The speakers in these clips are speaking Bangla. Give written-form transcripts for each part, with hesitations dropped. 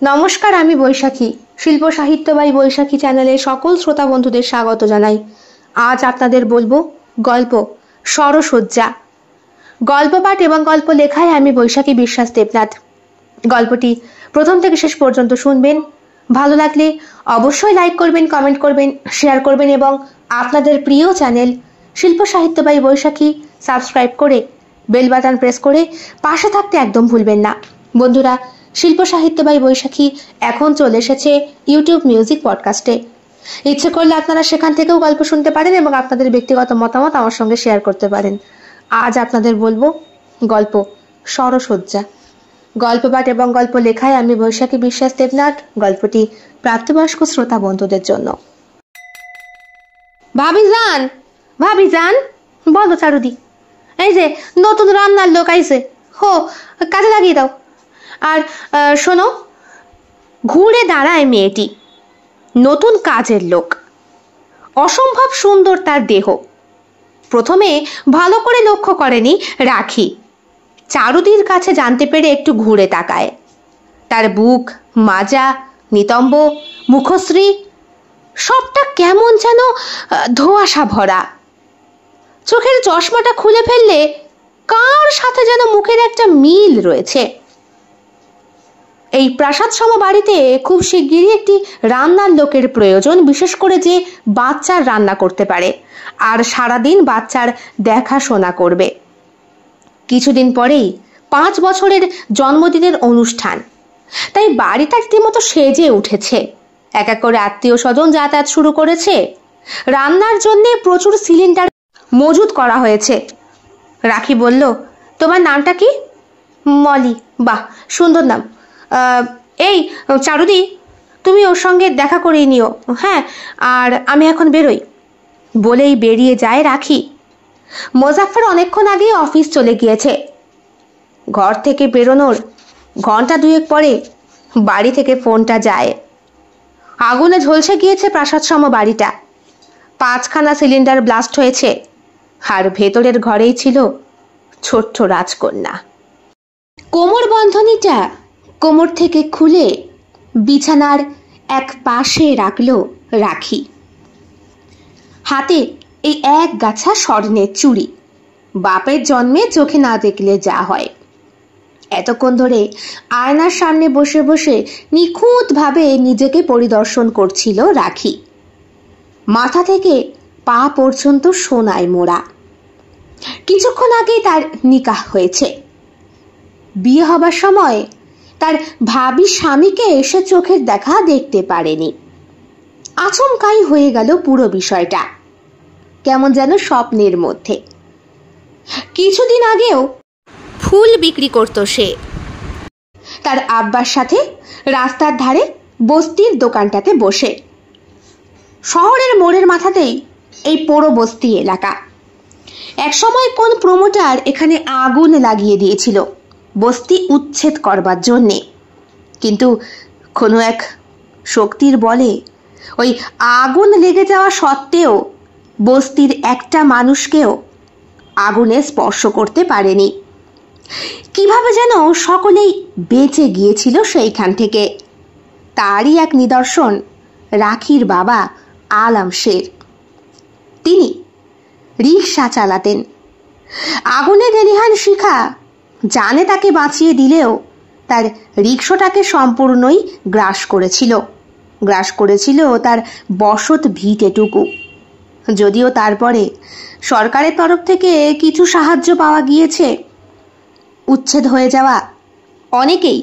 নমস্কার, আমি বৈশাখী। শিল্প সাহিত্য বাই বৈশাখী চ্যানেলে সকল শ্রোতা বন্ধুদের স্বাগত জানাই। আজ আপনাদের বলবো গল্প সরসজ্জা। গল্প পাঠ এবং গল্প লেখায় আমি বৈশাখী বিশ্বাস দেবনাথ। গল্পটি প্রথম থেকে শেষ পর্যন্ত শুনবেন। ভালো লাগলে অবশ্যই লাইক করবেন, কমেন্ট করবেন, শেয়ার করবেন এবং আপনাদের প্রিয় চ্যানেল শিল্প সাহিত্য বাই বৈশাখী সাবস্ক্রাইব করে বেল বাটন প্রেস করে পাশে থাকতে একদম ভুলবেন না। বন্ধুরা, শিল্প সাহিত্য বাই বৈশাখী এখন চলে এসেছে ইউটিউব মিউজিক পডকাস্টে। ইচ্ছে করলে আপনারা সেখান থেকেও গল্প শুনতে পারেন এবং আপনাদের ব্যক্তিগত মতামত আমার সঙ্গে শেয়ার করতে পারেন। আজ আপনাদের বলবো গল্প সরসজ্জা। গল্প পাঠ এবং গল্প লেখায় আমি বৈশাখী বিশ্বাস দেবনাথ। গল্পটি প্রাপ্তবয়স্ক শ্রোতা বন্ধুদের জন্য। ভাবি যান বলো চারুদি, এই যে নতুন রান্নার লোক আইছে, হো কাজে লাগিয়ে দাও। আর শোনো, ঘুরে দাঁড়ায় মেয়েটি। নতুন কাজের লোক, অসম্ভব সুন্দর তার দেহ। প্রথমে ভালো করে লক্ষ্য করেনি রাখি। চারুদির কাছে জানতে পেরে একটু ঘুরে তাকায়। তার বুক, মাজা, নিতম্ব, মুখশ্রী সবটা কেমন যেন ধোঁয়াশা ভরা। চোখের চশমাটা খুলে ফেললে কার সাথে যেন মুখের একটা মিল রয়েছে। এই প্রাসাদ সম বাড়িতে খুব শিগগিরই একটি রান্নার লোকের প্রয়োজন, বিশেষ করে যে বাচ্চার রান্না করতে পারে আর সারাদিন বাচ্চার দেখাশোনা করবে। কিছুদিন পরেই 5 বছরের জন্মদিনের অনুষ্ঠান, তাই বাড়িটা রীতিমতো সেজে উঠেছে। এক এক করে আত্মীয় স্বজন যাতায়াত শুরু করেছে। রান্নার জন্য প্রচুর সিলিন্ডার মজুত করা হয়েছে। রাখি বলল, তোমার নামটা কি? মলি। বাহ, সুন্দর নাম। এই চারুদি, তুমি ওর সঙ্গে দেখা করে নিও। হ্যাঁ, আর আমি এখন বেরোই। বলেই বেরিয়ে যায় রাখি। মোজাফফর অনেকক্ষণ আগেই অফিস চলে গিয়েছে। ঘর থেকে বেরোনোর ঘন্টা 2 পরে বাড়ি থেকে ফোনটা যায়। আগুনে ঝলসে গিয়েছে প্রাসাদ সম বাড়িটা। 5খানা সিলিন্ডার ব্লাস্ট হয়েছে, আর ভেতরের ঘরেই ছিল ছোট্ট রাজকন্যা। কোমর বন্ধনীটা কোমর থেকে খুলে বিছানার এক পাশে রাখল রাখি। হাতে এই এক গাছা স্বর্ণের চুড়ি, বাপের জন্মে চোখে না দেখলে যা হয়। এতক্ষণ ধরে আয়নার সামনে বসে বসে নিখুঁতভাবে নিজেকে পরিদর্শন করছিল রাখি। মাথা থেকে পা পর্যন্ত সোনায় মোড়া। কিছুক্ষণ আগেই তার নিকাহ হয়েছে। বিয়ে হবার সময় তার ভাবি স্বামীকে এসে চোখের দেখা দেখতে পারেনি। আচমকাই হয়ে গেল পুরো বিষয়টা, কেমন যেন স্বপ্নের মধ্যে। কিছুদিন আগেও ফুল বিক্রি করত সে তার আব্বার সাথে রাস্তার ধারে বস্তির দোকানটাতে বসে। শহরের মোড়ের মাথাতেই এই পোড়ো বস্তি এলাকা। একসময় কোন প্রমোটার এখানে আগুন লাগিয়ে দিয়েছিল বস্তি উচ্ছেদ করবার জন্যে, কিন্তু কোনো এক শক্তির বলে ওই আগুন লেগে যাওয়া সত্ত্বেও বস্তির একটা মানুষকেও আগুনে স্পর্শ করতে পারেনি। কিভাবে যেন সকলেই বেঁচে গিয়েছিল সেইখান থেকে। তারই এক নিদর্শন রাখির বাবা আলম শের। তিনি রিকশা চালাতেন। আগুনে গেলিহান শিখা জানে তাকে বাঁচিয়ে দিলেও তার রিকশাটাকে সম্পূর্ণই গ্রাস করেছিল তার বসত ভিটেটুকু। যদিও তারপরে সরকারের তরফ থেকে কিছু সাহায্য পাওয়া গিয়েছে। উচ্ছেদ হয়ে যাওয়া অনেকেই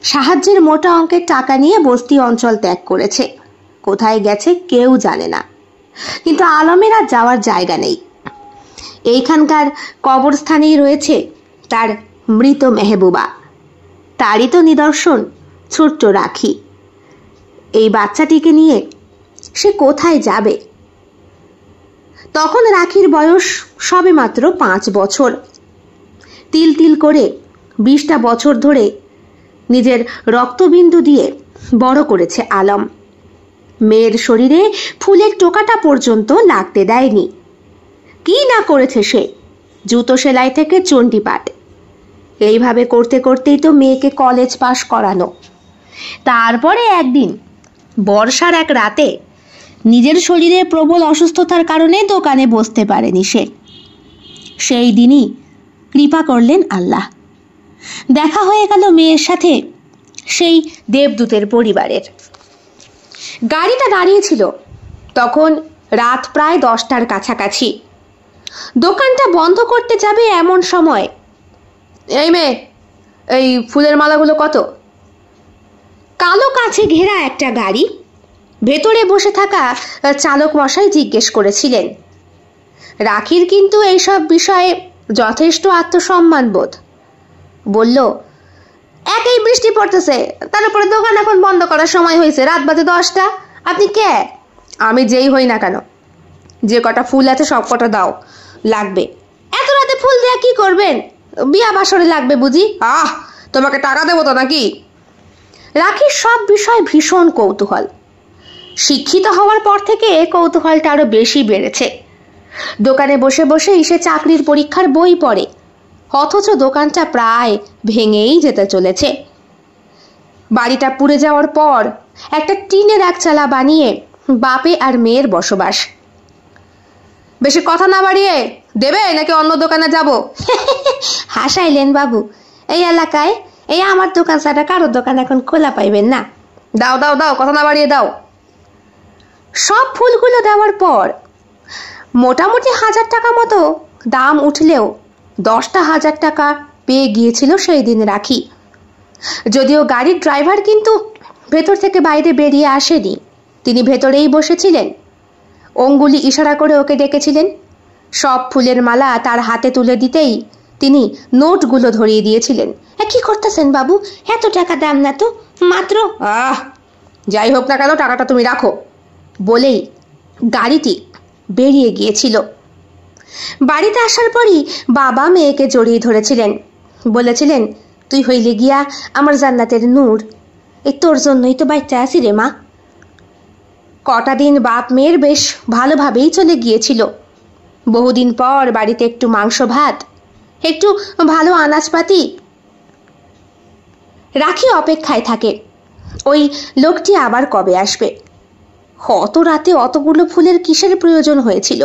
সাহায্যের মোটা অঙ্কের টাকা নিয়ে বস্তি অঞ্চল ত্যাগ করেছে। কোথায় গেছে কেউ জানে না, কিন্তু আলমের আর যাওয়ার জায়গা নেই। এইখানকার কবরস্থানেই রয়েছে তার মৃত মেহবুবা। তারই তো নিদর্শন ছোট্ট রাখি। এই বাচ্চাটিকে নিয়ে সে কোথায় যাবে? তখন রাখির বয়স সবে মাত্র 5 বছর। তিল তিল করে 20টা বছর ধরে নিজের রক্তবিন্দু দিয়ে বড় করেছে আলম। মেয়ের শরীরে ফুলের টোকাটা পর্যন্ত লাগতে দেয়নি। কি না করেছে সে! জুতো সেলাই থেকে চণ্ডীপাঠ। এইভাবে করতে করতেই তো মেয়েকে কলেজ পাশ করানো। তারপরে একদিন বর্ষার এক রাতে নিজের শরীরে প্রবল অসুস্থতার কারণে দোকানে বসতে পারেনি সে। সেই দিনই কৃপা করলেন আল্লাহ, দেখা হয়ে গেল মেয়ের সাথে সেই দেবদূতের পরিবারের। গাড়িটা দাঁড়িয়েছিল তখন রাত প্রায় 10টার কাছাকাছি। দোকানটা বন্ধ করতে যাবে এমন সময়, এই মেয়ে, এই ফুলের মালাগুলো কত? কালো কাছে ঘেরা একটা গাড়ি, ভেতরে বসে থাকা চালক মশাই জিজ্ঞেস করেছিলেন। রাখির কিন্তু এইসব বিষয়ে যথেষ্ট আত্মসম্মান বোধ। বলল, একই বৃষ্টি পড়তেছে, তার উপরে দোকান এখন বন্ধ করার সময় হয়েছে, রাত বাজে 10টা। আপনি কে? আমি যেই হই না কেন, যে কটা ফুল আছে সব কটা দাও, লাগবে। এত রাতে ফুল দেয়া কি করবেন? বিয়া বাসরে লাগবে বুঝি? তোমাকে টাকা দেবো তো নাকি? রাখির সব বিষয় ভীষণ কৌতূহল। শিক্ষিত হওয়ার পর থেকে কৌতূহলটা আরো বেশি বেড়েছে। দোকানে বসে বসেই সে চাকরির পরীক্ষার বই পড়ে, অথচ দোকানটা প্রায় ভেঙেই যেতে চলেছে। বাড়িটা পুড়ে যাওয়ার পর একটা টিনের একচালা বানিয়ে বাপে আর মেয়ের বসবাস। বেশি কথা না বাড়িয়ে দেবে নাকি অন্য দোকানে যাব? হাসাইলেন বাবু, এই এলাকায় এই আমার দোকান ছাড়া কারোর দোকান এখন খোলা পাইবেন না। দাও দাও দাও, কথা না বাড়িয়ে দাও। সব ফুলগুলো দেওয়ার পর মোটামুটি 1000 টাকা মতো দাম উঠলেও 10টা 1000 টাকা পেয়ে গিয়েছিল সেই দিন রাখি। যদিও গাড়ির ড্রাইভার কিন্তু ভেতর থেকে বাইরে বেরিয়ে আসেনি, তিনি ভেতরেই বসেছিলেন। অঙ্গুলি ইশারা করে ওকে ডেকেছিলেন। সব ফুলের মালা তার হাতে তুলে দিতেই তিনি নোটগুলো ধরিয়ে দিয়েছিলেন। কি করতেছেন বাবু, এত টাকা দাম না তো, মাত্র। যাই হোক না কেন, টাকাটা তুমি রাখো বলেই গাড়িটি বেরিয়ে গিয়েছিল। বাড়িতে আসার পরই বাবা মেয়েকে জড়িয়ে ধরেছিলেন, বলেছিলেন, তুই হইলে গিয়া আমার জান্নাতের নূর, এই তোর জন্যই তো বাচ্চা আছি রে মা। কটা দিন বাপ মেয়ের বেশ ভালোভাবেই চলে গিয়েছিল। বহুদিন পর বাড়িতে একটু মাংস ভাত, একটু ভালো আনাজপাতি। রাখি অপেক্ষায় থাকে ওই লোকটি আবার কবে আসবে। অত রাতে অতগুলো ফুলের কিসের প্রয়োজন হয়েছিল?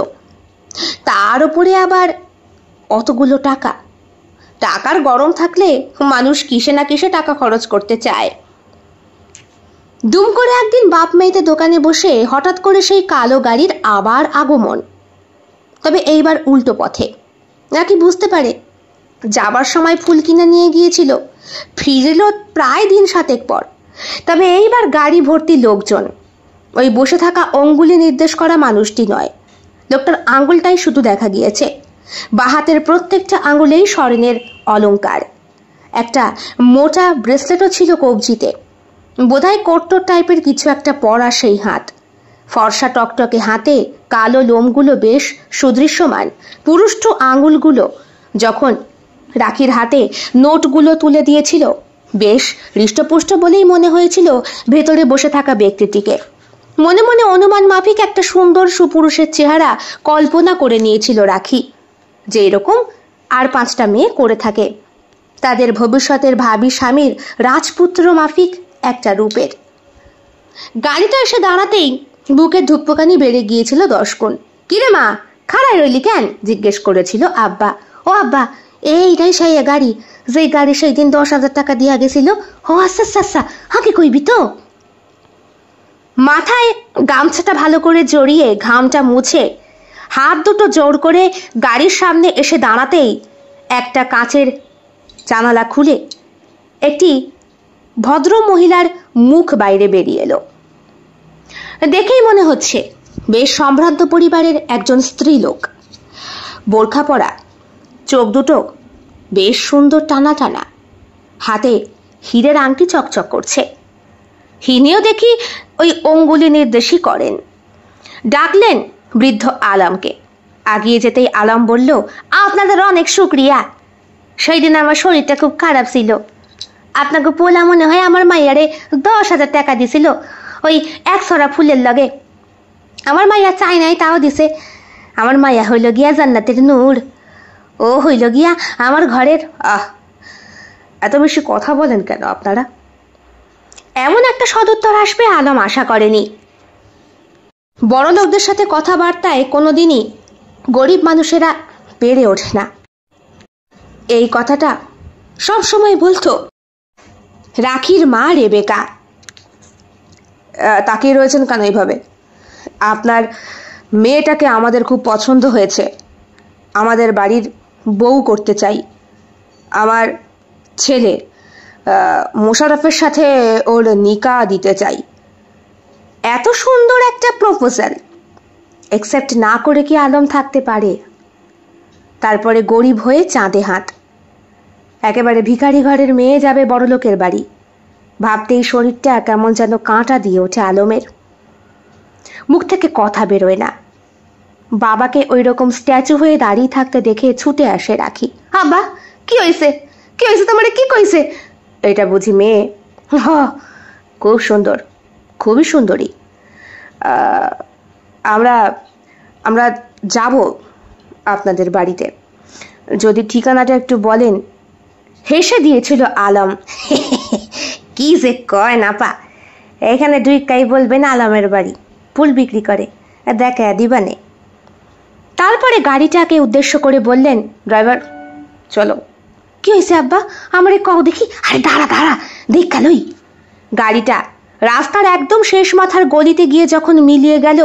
তার উপরে আবার অতগুলো টাকা। টাকার গরম থাকলে মানুষ কিসে না কিসে টাকা খরচ করতে চায়। দুম করে একদিন বাপ মেয়েতে দোকানে বসে হঠাৎ করে সেই কালো গাড়ির আবার আগমন, তবে এইবার উল্টো পথে। নাকি বুঝতে পারে যাবার সময় ফুল কিনে নিয়ে গিয়েছিল, ফিরল প্রায় দিন 7 পর। তবে এইবার গাড়ি ভর্তি লোকজন। ওই বসে থাকা অঙ্গুলি নির্দেশ করা মানুষটি নয়, লোকটার আঙ্গুলটাই শুধু দেখা গিয়েছে। বাহাতের প্রত্যেকটা আঙ্গুলেই স্বর্ণের অলংকার, একটা মোটা ব্রেসলেটও ছিল কবজিতে। বোধহয় কোট্টর টাইপের কিছু একটা পরা সেই হাত। ফর্সা টকটকে হাতে কালো লোমগুলো বেশ সুদৃশ্যমান। পুরুষ্ঠ আঙ্গুলগুলো যখন রাখির হাতে নোটগুলো তুলে দিয়েছিল, বেশ হৃষ্টপুষ্ট বলেই মনে হয়েছিল ভেতরে বসে থাকা ব্যক্তিটিকে। মনে মনে অনুমান মাফিক একটা সুন্দর সুপুরুষের চেহারা কল্পনা করে নিয়েছিল রাখি, যে এরকম আর 5টা মেয়ে করে থাকে, তাদের ভবিষ্যতের ভাবী স্বামীর রাজপুত্র মাফিক একটা রূপের। গাড়িটা এসে দাঁড়াতেই বুকের ধুকপুকানি বেড়ে গিয়েছিল 10 গুণ। কিরে মা, খাড়ায় রইলি কেন? জিজ্ঞেস করেছিল আব্বা। ও আব্বা, এইটাই সেই গাড়ি, যে গাড়ি সেই দিন 10,000 টাকা দিয়া গেছিল। ও আচ্ছা আচ্ছা, হাঁকে কইবি তো? মাথায় গামছাটা ভালো করে জড়িয়ে ঘামটা মুছে হাত দুটো জোর করে গাড়ির সামনে এসে দাঁড়াতেই একটা কাঁচের জানালা খুলে একটি ভদ্র মহিলার মুখ বাইরে বেরিয়ে এলো। দেখেই মনে হচ্ছে বেশ সম্ভ্রান্ত পরিবারের একজন স্ত্রী লোক। বোরখা পরা, চোখ দুটো বেশ সুন্দর টানা টানা, হাতে হীরের আংটি চকচক করছে। হিনিও দেখি ওই অঙ্গুলি নির্দেশই করেন। ডাকলেন বৃদ্ধ আলমকে। আগিয়ে যেতেই আলম বলল, আপনাদের অনেক শুক্রিয়া, সেই দিন আমার শরীরটা খুব খারাপ ছিল। আপনাকে পোলা মনে হয় আমার মাইয়ারে 10,000 টাকা দিছিল ওই 1 ছড়া ফুলের লগে। আমার মাইয়া চাই নাই, তাও দিছে। আমার মাইয়া হইল গিয়া জান্নাতের নূর, ও হইল গিয়া আমার ঘরের। এত বেশি কথা বলেন কেন আপনারা? এমন একটা সদুত্তর আসবে আলম আশা করেনি। বড় লোকদের সাথে কথাবার্তায় কোনোদিনই গরিব মানুষেরা পেরে ওঠে না, এই কথাটা সবসময় বলতো রাখির মা রেবেকা। তাকিয়ে রয়েছেন কেন এইভাবে? আপনার মেয়েটাকে আমাদের খুব পছন্দ হয়েছে, আমাদের বাড়ির বউ করতে চাই। আমার ছেলে মোশাররফের সাথে ওর নিকাহ দিতে চাই। এত সুন্দর একটা প্রপোজাল অ্যাকসেপ্ট না করে কি আলম থাকতে পারে? তারপরে গরিব হয়ে চাঁদে হাত, একেবারে ভিখারি ঘরের মেয়ে যাবে বড়লোকের বাড়ি, ভাবতেই শরীরটা কেমন যেন কাঁটা দিয়ে ওঠে আলমের। মুখ থেকে কথা বেরোয় না। বাবাকে ওই রকম স্ট্যাচু হয়ে দাঁড়িয়ে থাকতে দেখে ছুটে আসে রাখি। আব্বা, কি হয়েছে? কি হয়েছে তোমার? কি কইছে? এটা বুঝি মেয়ে? খুব সুন্দর, খুবই সুন্দরী। আমরা আমরা যাব আপনাদের বাড়িতে, যদি ঠিকানাটা একটু বলেন। হেসে দিয়েছিল আলম। কি যে কয় না পা, এখানে ঢুকাই বলবেন আলমের বাড়ি, ফুল বিক্রি করে, দেখে দিবানে। তারপরে গাড়িটাকে উদ্দেশ্য করে বললেন, ড্রাইভার চলো। কি হয়েছে আব্বা? আমারে কও দেখি। আরে দাঁড়া দাঁড়া, দেখ গেলই। গাড়িটা রাস্তার একদম শেষ মাথার গলিতে গিয়ে যখন মিলিয়ে গেল,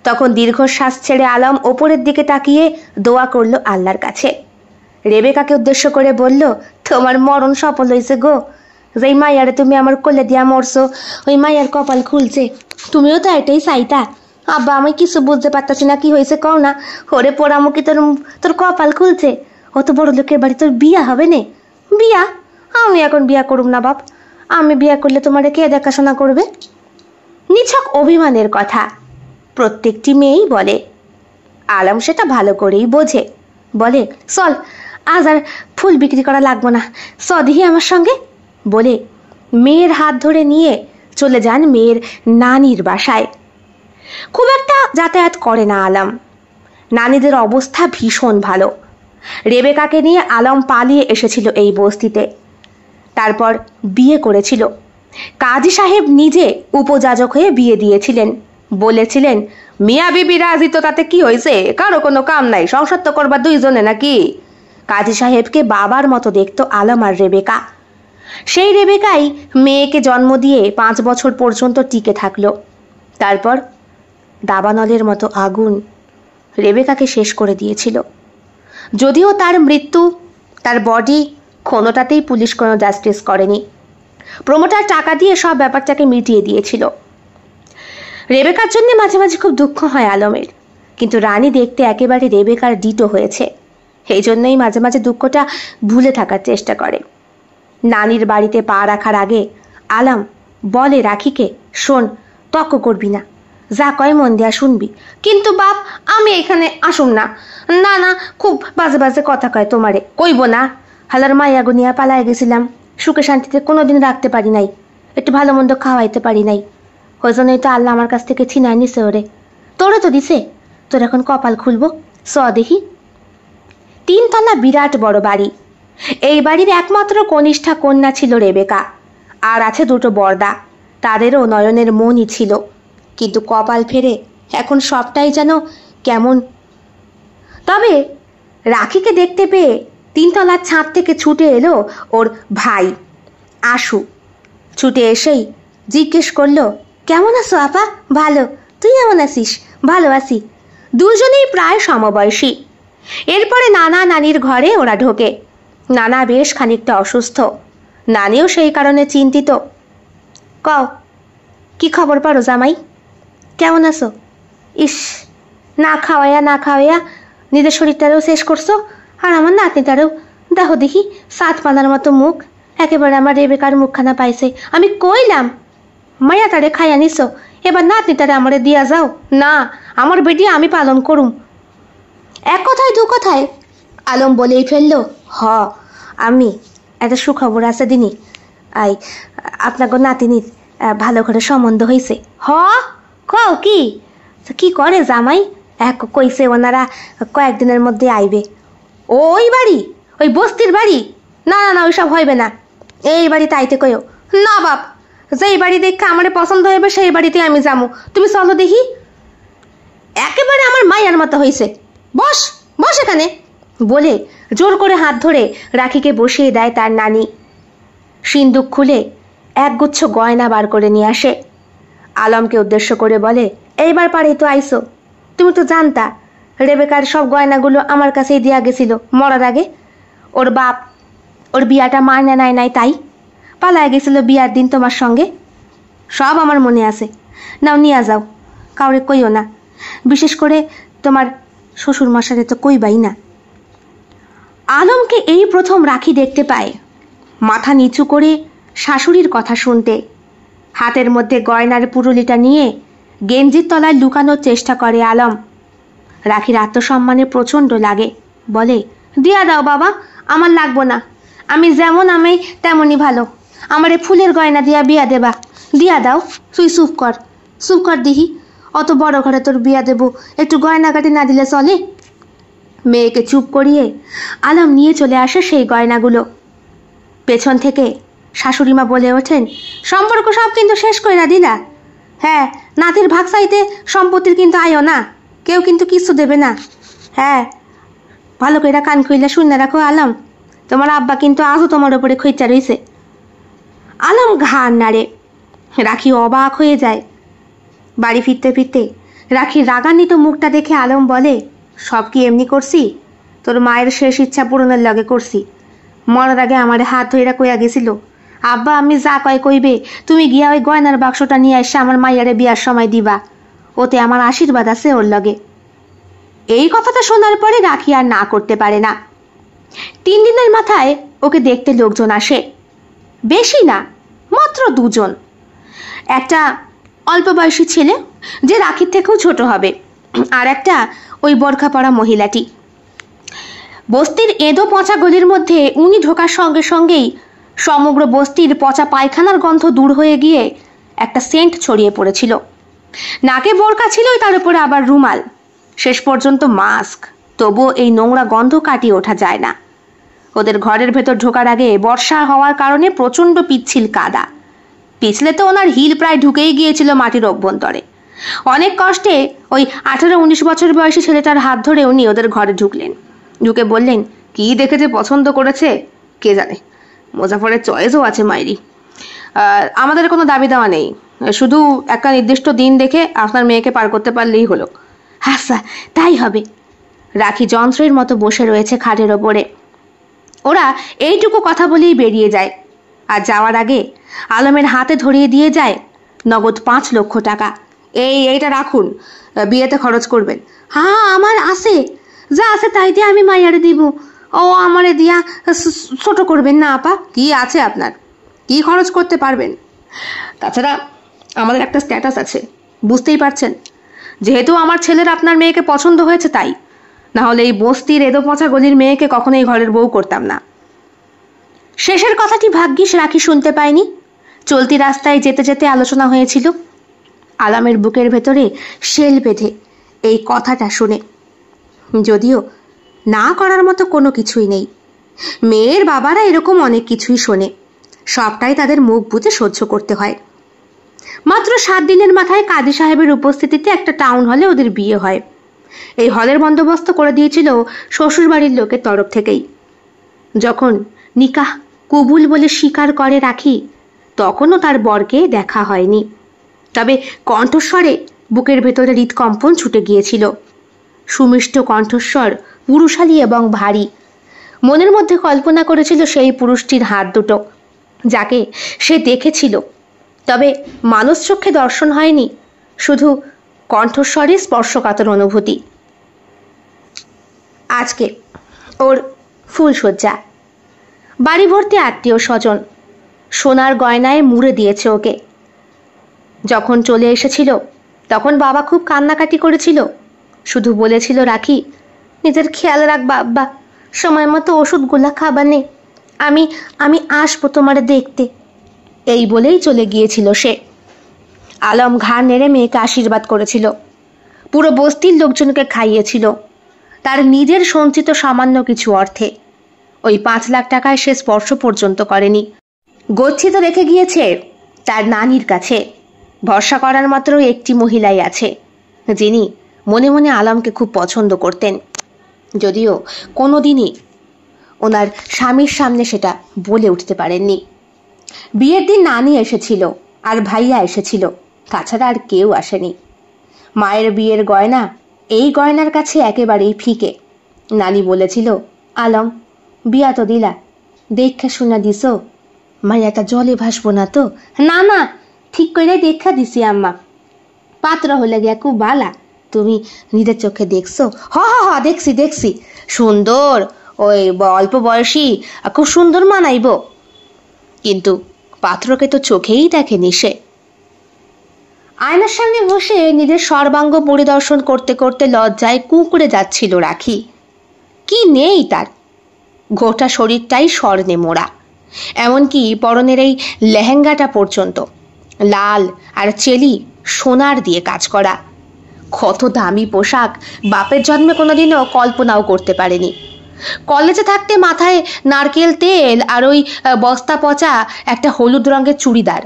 তখন দীর্ঘশ্বাস ছেড়ে আলম ওপরের দিকে তাকিয়ে দোয়া করলো আল্লাহর কাছে। রেবেকাকে উদ্দেশ্য করে বলল, তোমার মরণ সফল হয়েছে গো। যেই মাইয়ারে তুমি আমার কোলে দিয়া মরছো, ওই মাইয়ার কপাল খুলছে। তুমিও তো এটাই চাইতা। আব্বা, আমি কিছু বুঝতে পারতাছি না, কি হয়েছে কও না। ওরে পোড়ামুখী, তোর কপাল খুলছে। অত বড় লোকের বাড়ি তোর বিয়া হবে নে? বিয়া? আমি এখন বিয়া করুম না বাপ। আমি বিয়া করলে তোমারে কে দেখাশোনা করবে? নিছক অভিমানের কথা, প্রত্যেকটি মেয়েই বলে। আলম সেটা ভালো করেই বোঝে। বলে, চল, আজ আর ফুল বিক্রি করা লাগবো না, সদিহি আমার সঙ্গে। বলে মেয়ের হাত ধরে নিয়ে চলে যান মেয়ের নানির বাসায়। খুব একটা যাতায়াত করে না আলম। নানিদের অবস্থা ভীষণ ভালো। রেবেকাকে নিয়ে আলম পালিয়ে এসেছিল এই বস্তিতে, তারপর বিয়ে করেছিল। কাজী সাহেব নিজে উপযাজক হয়ে বিয়ে দিয়েছিলেন। বলেছিলেন, মিয়া বিবি রাজি তো তাতে কি হয়েছে, কারো কোনো কাম নাই, সংসার তো করবা দুইজনে নাকি। কাজী সাহেবকে বাবার মতো দেখতো আলম আর রেবেকা। সেই রেবেকাই মেয়েকে জন্ম দিয়ে 5 বছর পর্যন্ত টিকে থাকলো। তারপর দাবানলের মতো আগুন রেবেকাকে শেষ করে দিয়েছিল। যদিও তার মৃত্যু, তার বডি কোনোটাতেই পুলিশ কোনো জাস্টিস করেনি। প্রমোটার টাকা দিয়ে সব ব্যাপারটাকে মিটিয়ে দিয়েছিল। রেবেকার জন্য মাঝে মাঝে খুব দুঃখ হয় আলমের, কিন্তু রানী দেখতে একেবারে রেবেকার ডিটো হয়েছে। এই জন্যই মাঝে মাঝে দুঃখটা ভুলে থাকার চেষ্টা করে। নানির বাড়িতে পা রাখার আগে আলম বলে রাখিকে, শোন, তর্ক করবি না, যা কয় মন দেয়া শুনবি। কিন্তু বাপ, আমি এখানে আসুম না। না না, খুব বাজে বাজে কথা কয় তোমারে। কইব না, হালার মাইয়া গুনিয়া পালায় গেছিলাম, সুখে শান্তিতে কোনোদিন রাখতে পারি নাই, একটু ভালো মন্দ খাওয়াইতে পারি নাই। ওই জন্যই তো আল্লাহ আমার কাছ থেকে ছিনায় নিছে ওরে। তোরে তো দিছে, তোর এখন কপাল খুলবো, স দেখি। 3 তলা বিরাট বড় বাড়ি। এই বাড়ির একমাত্র কনিষ্ঠা কন্যা ছিল রেবেকা, আর আছে 2টো বর্দা। তাদেরও নয়নের মনই ছিল, কিন্তু কপাল ফেরে এখন সবটাই যেন কেমন। তবে রাখিকে দেখতে পেয়ে 3 তলার ছাদ থেকে ছুটে এলো ওর ভাই আশু। ছুটে এসেই জিজ্ঞেস করলো, কেমন আছো আপা? ভালো, তুই কেমন আছিস? ভালো আছি। দুজনেই প্রায় সমবয়সী। এরপরে নানা নানির ঘরে ওরা ঢোকে। নানা বেশ খানিকটা অসুস্থ, নানিও সেই কারণে চিন্তিত। কও, কি খবর পারো জামাই? কেমন আছো? ইস, না খাওয়াইয়া নিজের শরীরটারও শেষ করছো, আর আমার নাতনিটারও। দেখো দেখি, 7 পানার মতো মুখ, একেবারে আমার রেবেকার মুখখানা পাইছে। আমি কইলাম মাইয়া তারে খাইয়া নিছো, এবার নাতনিটারে আমারে দিয়া যাও। না, আমার বেটি আমি পালন করুম। এক কথায় 2 কথায় আলম বলেই ফেললো, আমি একটা সুখবর আছে দিনি। আপনাকে নাতিনির ভালো করে সম্বন্ধ হয়েছে। কও কি? কি করে জামাই? কইছে ওনারা কয়েকদিনের মধ্যে আইবে। ওই বাড়ি, ওই বস্তির বাড়ি? না না না, ওইসব হইবে না, এই বাড়িতে আইতে কইও। না বাপ, যেই বাড়ি দেখে আমারে পছন্দ হইবে সেই বাড়িতে আমি যাবো, তুমি চলো দেখি। একেবারে আমার মায়ের মতো হয়েছে, বস বস এখানে বলে জোর করে হাত ধরে রাখিকে বসিয়ে দেয় তার নানি। সিন্দুক খুলে একগুচ্ছ গয়না বার করে নিয়ে আসে। আলমকে উদ্দেশ্য করে বলে, এইবার পারেই তো আইসো, তুমি তো জানতা রেবেকার সব গয়নাগুলো আমার কাছেই দেওয়া গেছিল মরার আগে। ওর বাপ ওর বিয়াটা মাইনে নাই তাই পালায় গেছিল বিয়ার দিন তোমার সঙ্গে, সব আমার মনে আছে। নাও নিয়ে যাও, কাউরে কইও না, বিশেষ করে তোমার শ্বশুর মশারে তো কইবাই না। আলমকে এই প্রথম রাখি দেখতে পায় মাথা নিচু করে শাশুড়ির কথা শুনতে। হাতের মধ্যে গয়নার পুরুলিটা নিয়ে গেঞ্জির তলায় লুকানোর চেষ্টা করে আলম। রাখির আত্মসম্মানে প্রচণ্ড লাগে, বলে, দিয়া দাও বাবা, আমার লাগবো না, আমি যেমন আমি তেমনই ভালো, আমারে ফুলের গয়না দিয়া বিয়া দেবা, দিয়া দাও। তুই চুপ কর দিহি, অত বড় ঘরে তোর বিয়া দেব, একটু গয়নাগাটি না দিলে চলে? মেয়েকে চুপ করিয়ে আলম নিয়ে চলে আসে সেই গয়নাগুলো। পেছন থেকে শাশুড়িমা বলে ওঠেন, সম্পর্ক সব কিন্তু শেষ কইরা দিলা? হ্যাঁ, নাতির ভাগ চাইতে সম্পত্তির কিন্তু আয়ো না, কেউ কিন্তু কিছু দেবে না। হ্যাঁ, ভালো কইরা কান খুইলা শুনে রাখো আলম, তোমার আব্বা কিন্তু আজও তোমার ওপরে খৈচা রইছে। আলম ঘাড় নাড়ে। রাখি অবাক হয়ে যায়। বাড়ি ফিরতে ফিরতে রাখির রাগান্বিত মুখটা দেখে আলম বলে, সব কি এমনি করছি? তোর মায়ের শেষ ইচ্ছা পূরণের লগে করছি। মরার আগে আমার হাত ধইরা কইয়া গেছিল, আব্বা আমি যা কয় কইবে, তুমি গিয়া ওই গয়নার বাক্সটা নিয়ে এসে আমার মাইয়ারে বিয়ার সময় দিবা, ওতে আমার আশীর্বাদ আছে ওর লগে। এই কথাটা শোনার পরে রাখি আর না করতে পারে না। 3 দিনের মাথায় ওকে দেখতে লোকজন আসে, বেশি না, মাত্র 2 জন। একটা অল্প বয়সী ছেলে যে রাখির থেকেও ছোট হবে, আর একটা ওই বোরখা পরা মহিলাটি। বস্তির এঁদো পচা গলির মধ্যে উনি ঢোকার সঙ্গে সঙ্গেই সমগ্র বস্তির পচা পায়খানার গন্ধ দূর হয়ে গিয়ে একটা সেন্ট ছড়িয়ে পড়েছিল। নাকে বোরকা ছিলই, তার উপরে আবার রুমাল, শেষ পর্যন্ত মাস্ক, তবুও এই নোংরা গন্ধ কাটিয়ে ওঠা যায় না। ওদের ঘরের ভেতর ঢোকার আগে বর্ষা হওয়ার কারণে প্রচণ্ড পিচ্ছিল কাদা, পিছলে তো ওনার হিল প্রায় ঢুকেই গিয়েছিল মাটির অভ্যন্তরে। অনেক কষ্টে ওই 18-19 বছর বয়সী ছেলেটার হাত ধরে উনি ওদের ঘরে ঢুকলেন। ঢুকে বললেন, কি দেখে যে পছন্দ করেছে কে জানে, মোজাফরের চয়েসও আছে মাইরি। আমাদের কোনো দাবি দেওয়া নেই, শুধু একটা নির্দিষ্ট দিন দেখে আপনার মেয়েকে পার করতে পারলেই হলো। আচ্ছা, তাই হবে। রাখি যন্ত্রের মতো বসে রয়েছে খাটের ওপরে। ওরা এইটুকু কথা বলেই বেরিয়ে যায়, আর যাওয়ার আগে আলমের হাতে ধরিয়ে দিয়ে যায় নগদ 5 লক্ষ টাকা। এইটা রাখুন, বিয়েতে খরচ করবেন। হ্যাঁ, আমার আছে, যা আছে তাই দিয়ে আমি মাইয়ারে দিব, ও আমারে দিয়া ছোট করবেন না আপা। কি আছে আপনার, কি খরচ করতে পারবেন? তাছাড়া আমাদের একটা স্ট্যাটাস আছে, বুঝতেই পারছেন, যেহেতু আমার ছেলের আপনার মেয়েকে পছন্দ হয়েছে তাই, না হলে এই বস্তির এদো পচা গলির মেয়েকে কখনোই ঘরের বউ করতাম না। শেষের কথাটি ভাগ্যিস রাখি শুনতে পায়নি। চলতি রাস্তায় যেতে যেতে আলোচনা হয়েছিল। আলমের বুকের ভেতরে শেল বেঁধে এই কথাটা শুনে, যদিও না করার মতো কোনো কিছুই নেই। মেয়ের বাবারা এরকম অনেক কিছুই শোনে, সবটাই তাদের মুখ বুঝে সহ্য করতে হয়। মাত্র 7 দিনের মাথায় কাজী সাহেবের উপস্থিতিতে একটা টাউন হলে ওদের বিয়ে হয়। এই হলের বন্দোবস্ত করে দিয়েছিল শ্বশুরবাড়ির লোকের তরফ থেকেই। যখন নিকাহ কবুল বলে স্বীকার করে রাখি, তখনও তার বরকে দেখা হয়নি, তবে কণ্ঠস্বরে বুকের ভেতরে হৃদকম্পন ছুটে গিয়েছিল। সুমিষ্ট কণ্ঠস্বর, পুরুষালী এবং ভারী। মনের মধ্যে কল্পনা করেছিল সেই পুরুষটির হাত দুটো, যাকে সে দেখেছিল, তবে মানুষ চক্ষে দর্শন হয়নি, শুধু কণ্ঠস্বরে স্পর্শকাতর অনুভূতি। আজকে ওর ফুলশয্যা, বাড়ি ভর্তি আত্মীয় স্বজন, সোনার গয়নায় মুড়ে দিয়েছে ওকে। যখন চলে এসেছিল তখন বাবা খুব কান্নাকাটি করেছিল, শুধু বলেছিল, রাখি নিজের খেয়াল রাখবা আব্বা, সময় মতো ওষুধগুলা খাবার নেই, আমি আমি আসবো তোমারে দেখতে, এই বলেই চলে গিয়েছিল সে। আলম ঘাড় নেড়ে মেয়েকে আশীর্বাদ করেছিল, পুরো বস্তির লোকজনকে খাইয়েছিল তার নিজের সঞ্চিত সামান্য কিছু অর্থে। ওই 5 লাখ টাকায় সে স্পর্শ পর্যন্ত করেনি। গচ্ছিত রেখে গিয়েছে তার নানির কাছে ভরসা করার মাত্র একটি মহিলাই আছে, যিনি মনে মনে আলমকে খুব পছন্দ করতেন, যদিও কোনোদিনই ওনার স্বামীর সামনে সেটা বলে উঠতে পারেননি। বিয়ের দিন নানি এসেছিল আর ভাইয়া এসেছিল, তাছাড়া আর কেউ আসেনি। মায়ের বিয়ের গয়না এই গয়নার কাছে একেবারেই ফিকে। নানি বলেছিল, আলম বিয়া তো দিলা, দেখা শোনা দিস, মাইয়াটা জলে ভাসবো না তো? না না, ঠিক করে দেখা দিছি আম্মা, পাত্র হলে গিয়া খুব ভালা, তুমি নিজের চোখে দেখছো? হ হ হ, দেখছি দেখছি, সুন্দর, ওই অল্প বয়সী খুব সুন্দর মানাইব। কিন্তু পাত্রকে তো চোখেই দেখেনি সে। আয়নার সামনে বসে নিজের সর্বাঙ্গ পরিদর্শন করতে করতে লজ্জায় কুঁকড়ে যাচ্ছিল রাখি। কি নেই তার, গোটা শরীরটাই স্বর্ণে মোড়া, এমনকি পরনের এই লেহেঙ্গাটা পর্যন্ত লাল আর চেলি সোনার দিয়ে কাজ করা। কত দামি পোশাক বাপের জন্মে কোনোদিনও কল্পনাও করতে পারেনি। কলেজে থাকতে মাথায় নারকেল তেল আর ওই বস্তা পচা একটা হলুদ রঙের চুড়িদার,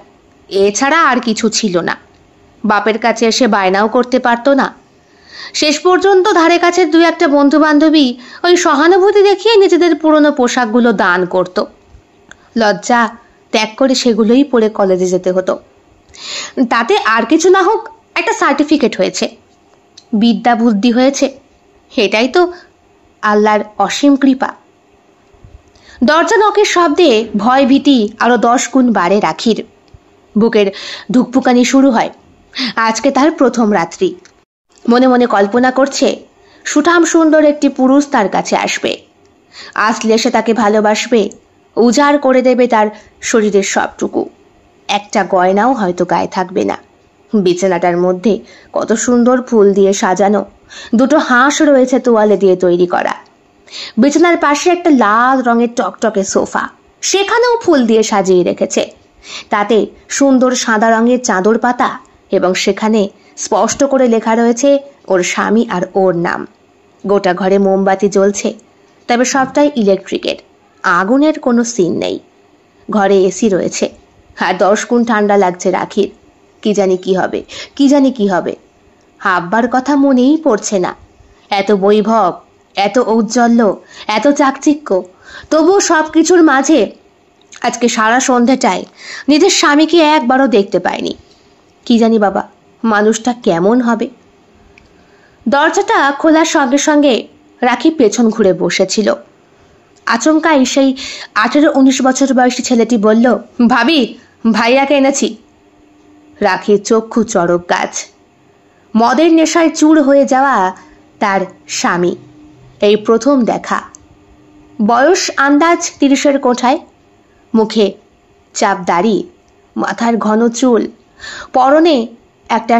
এছাড়া আর কিছু ছিল না। বাপের কাছে এসে বায়নাও করতে পারতো না। শেষ পর্যন্ত ধারে কাছে দুই একটা বন্ধু বান্ধবী ওই সহানুভূতি দেখিয়ে নিজেদের পুরনো পোশাকগুলো দান করত। লজ্জা ত্যাগ করে সেগুলোই পরে কলেজে যেতে হতো। তাতে আর কিছু না হোক, একটা সার্টিফিকেট হয়েছে, বিদ্যা বুদ্ধি হয়েছে, এটাই তো আল্লাহর অসীম কৃপা। দরজা নখের শব্দে ভয় ভীতি আরো 10 গুণ বাড়ে রাখির। বুকের ধুকপুকানি শুরু হয়। আজকে তার প্রথম রাত্রি। মনে মনে কল্পনা করছে সুঠাম সুন্দর একটি পুরুষ তার কাছে আসবে, আসলে সে তাকে ভালোবাসবে, উজাড় করে দেবে তার শরীরের সবটুকু। একটা গয়নাও হয়তো গায়ে থাকবে না। বিছানাটার মধ্যে কত সুন্দর ফুল দিয়ে সাজানো, দুটো হাঁস রয়েছে তোয়ালে দিয়ে তৈরি করা। বিছানার পাশে একটা লাল রঙের টকটকে সোফা, সেখানেও ফুল দিয়ে সাজিয়ে রেখেছে। তাতে সুন্দর সাদা রঙের চাদর পাতা এবং সেখানে স্পষ্ট করে লেখা রয়েছে ওর স্বামী আর ওর নাম। গোটা ঘরে মোমবাতি জ্বলছে, তবে সবটাই ইলেকট্রিকের, আগুনের কোনো সিন নেই। ঘরে এসি রয়েছে আর 10 গুণ ঠান্ডা লাগছে রাখির। কি জানি কি হবে, কি জানি কি হবে। আব্বার কথা মনেই পড়ছে না। এত বৈভব, এত ঔজ্জ্বল্য, এত চাকচিক্য, তবুও সব কিছুর মাঝে আজকে সারা সন্ধ্যাটায় নিজের স্বামীকে একবারও দেখতে পায়নি। কি জানি বাবা, মানুষটা কেমন হবে। দরজাটা খোলার সঙ্গে সঙ্গে রাখি পেছন ঘুরে বসেছিল। আচমকাই সেই 18-19 বছর বয়সী ছেলেটি বলল, ভাবি, ভাইয়াকে এনেছি। রাখির চক্ষু চড়ক গাছ। মদের নেশায় চুর হয়ে যাওয়া তার স্বামী, এই প্রথম দেখা। বয়স আন্দাজ 30-এর কোঠায়, মুখে চাপ দাড়ি, মাথার ঘন চুল, পরনে একটা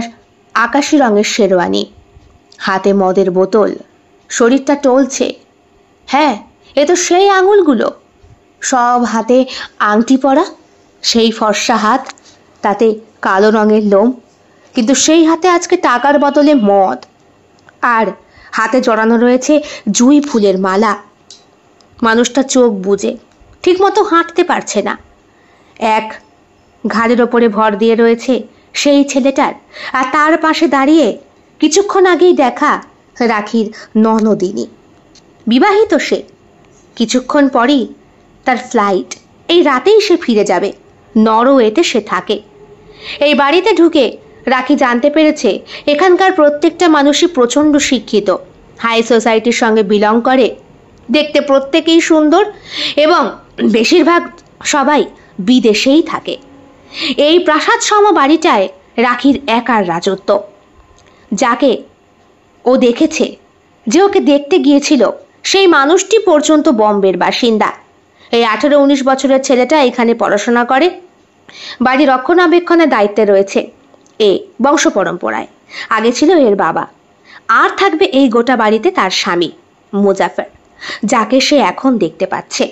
আকাশি রঙের শেরওয়ানি, হাতে মদের বোতল, শরীরটা টলছে। হ্যাঁ, এ তো সেই আঙুলগুলো, সব হাতে আংটি পরা, সেই ফর্সা হাত, তাতে কালো রঙের লোম, কিন্তু সেই হাতে আজকে টাকার বদলে মদ, আর হাতে জড়ানো রয়েছে জুঁই ফুলের মালা। মানুষটা চোখ বুজে ঠিকমতো হাঁটতে পারছে না। এক ঘাড়ের ওপরে ভর দিয়ে রয়েছে সেই ছেলেটার, আর তার পাশে দাঁড়িয়ে কিছুক্ষণ আগেই দেখা রাখির ননদিনী। বিবাহিত সে, কিছুক্ষণ পরই তার ফ্লাইট, এই রাতেই সে ফিরে যাবে। নরওয়েতে সে থাকে। এই বাড়িতে ঢুকে রাখি জানতে পেরেছে এখানকার প্রত্যেকটা মানুষই প্রচণ্ড শিক্ষিত, হাই সোসাইটির সঙ্গে বিলং করে। দেখতে প্রত্যেকেই সুন্দর এবং বেশিরভাগ সবাই বিদেশেই থাকে। এই প্রাসাদ সম বাড়িটায় রাখির একার রাজত্ব। যাকে ও দেখেছে, যে ওকে দেখতে গিয়েছিল, সেই মানুষটি পর্যন্ত বম্বের বাসিন্দা। এই 18-19 বছরের ছেলেটা এখানে পড়াশোনা করে, বাড়ি রক্ষণাবেক্ষণের দায়িত্বে রয়েছে। এ বংশ পরম্পরায়, আগে ছিল এর বাবা, আর থাকবে এই গোটা বাড়িতে তার স্বামী মুজাফর, যাকে সে এখন দেখতে পাচ্ছে।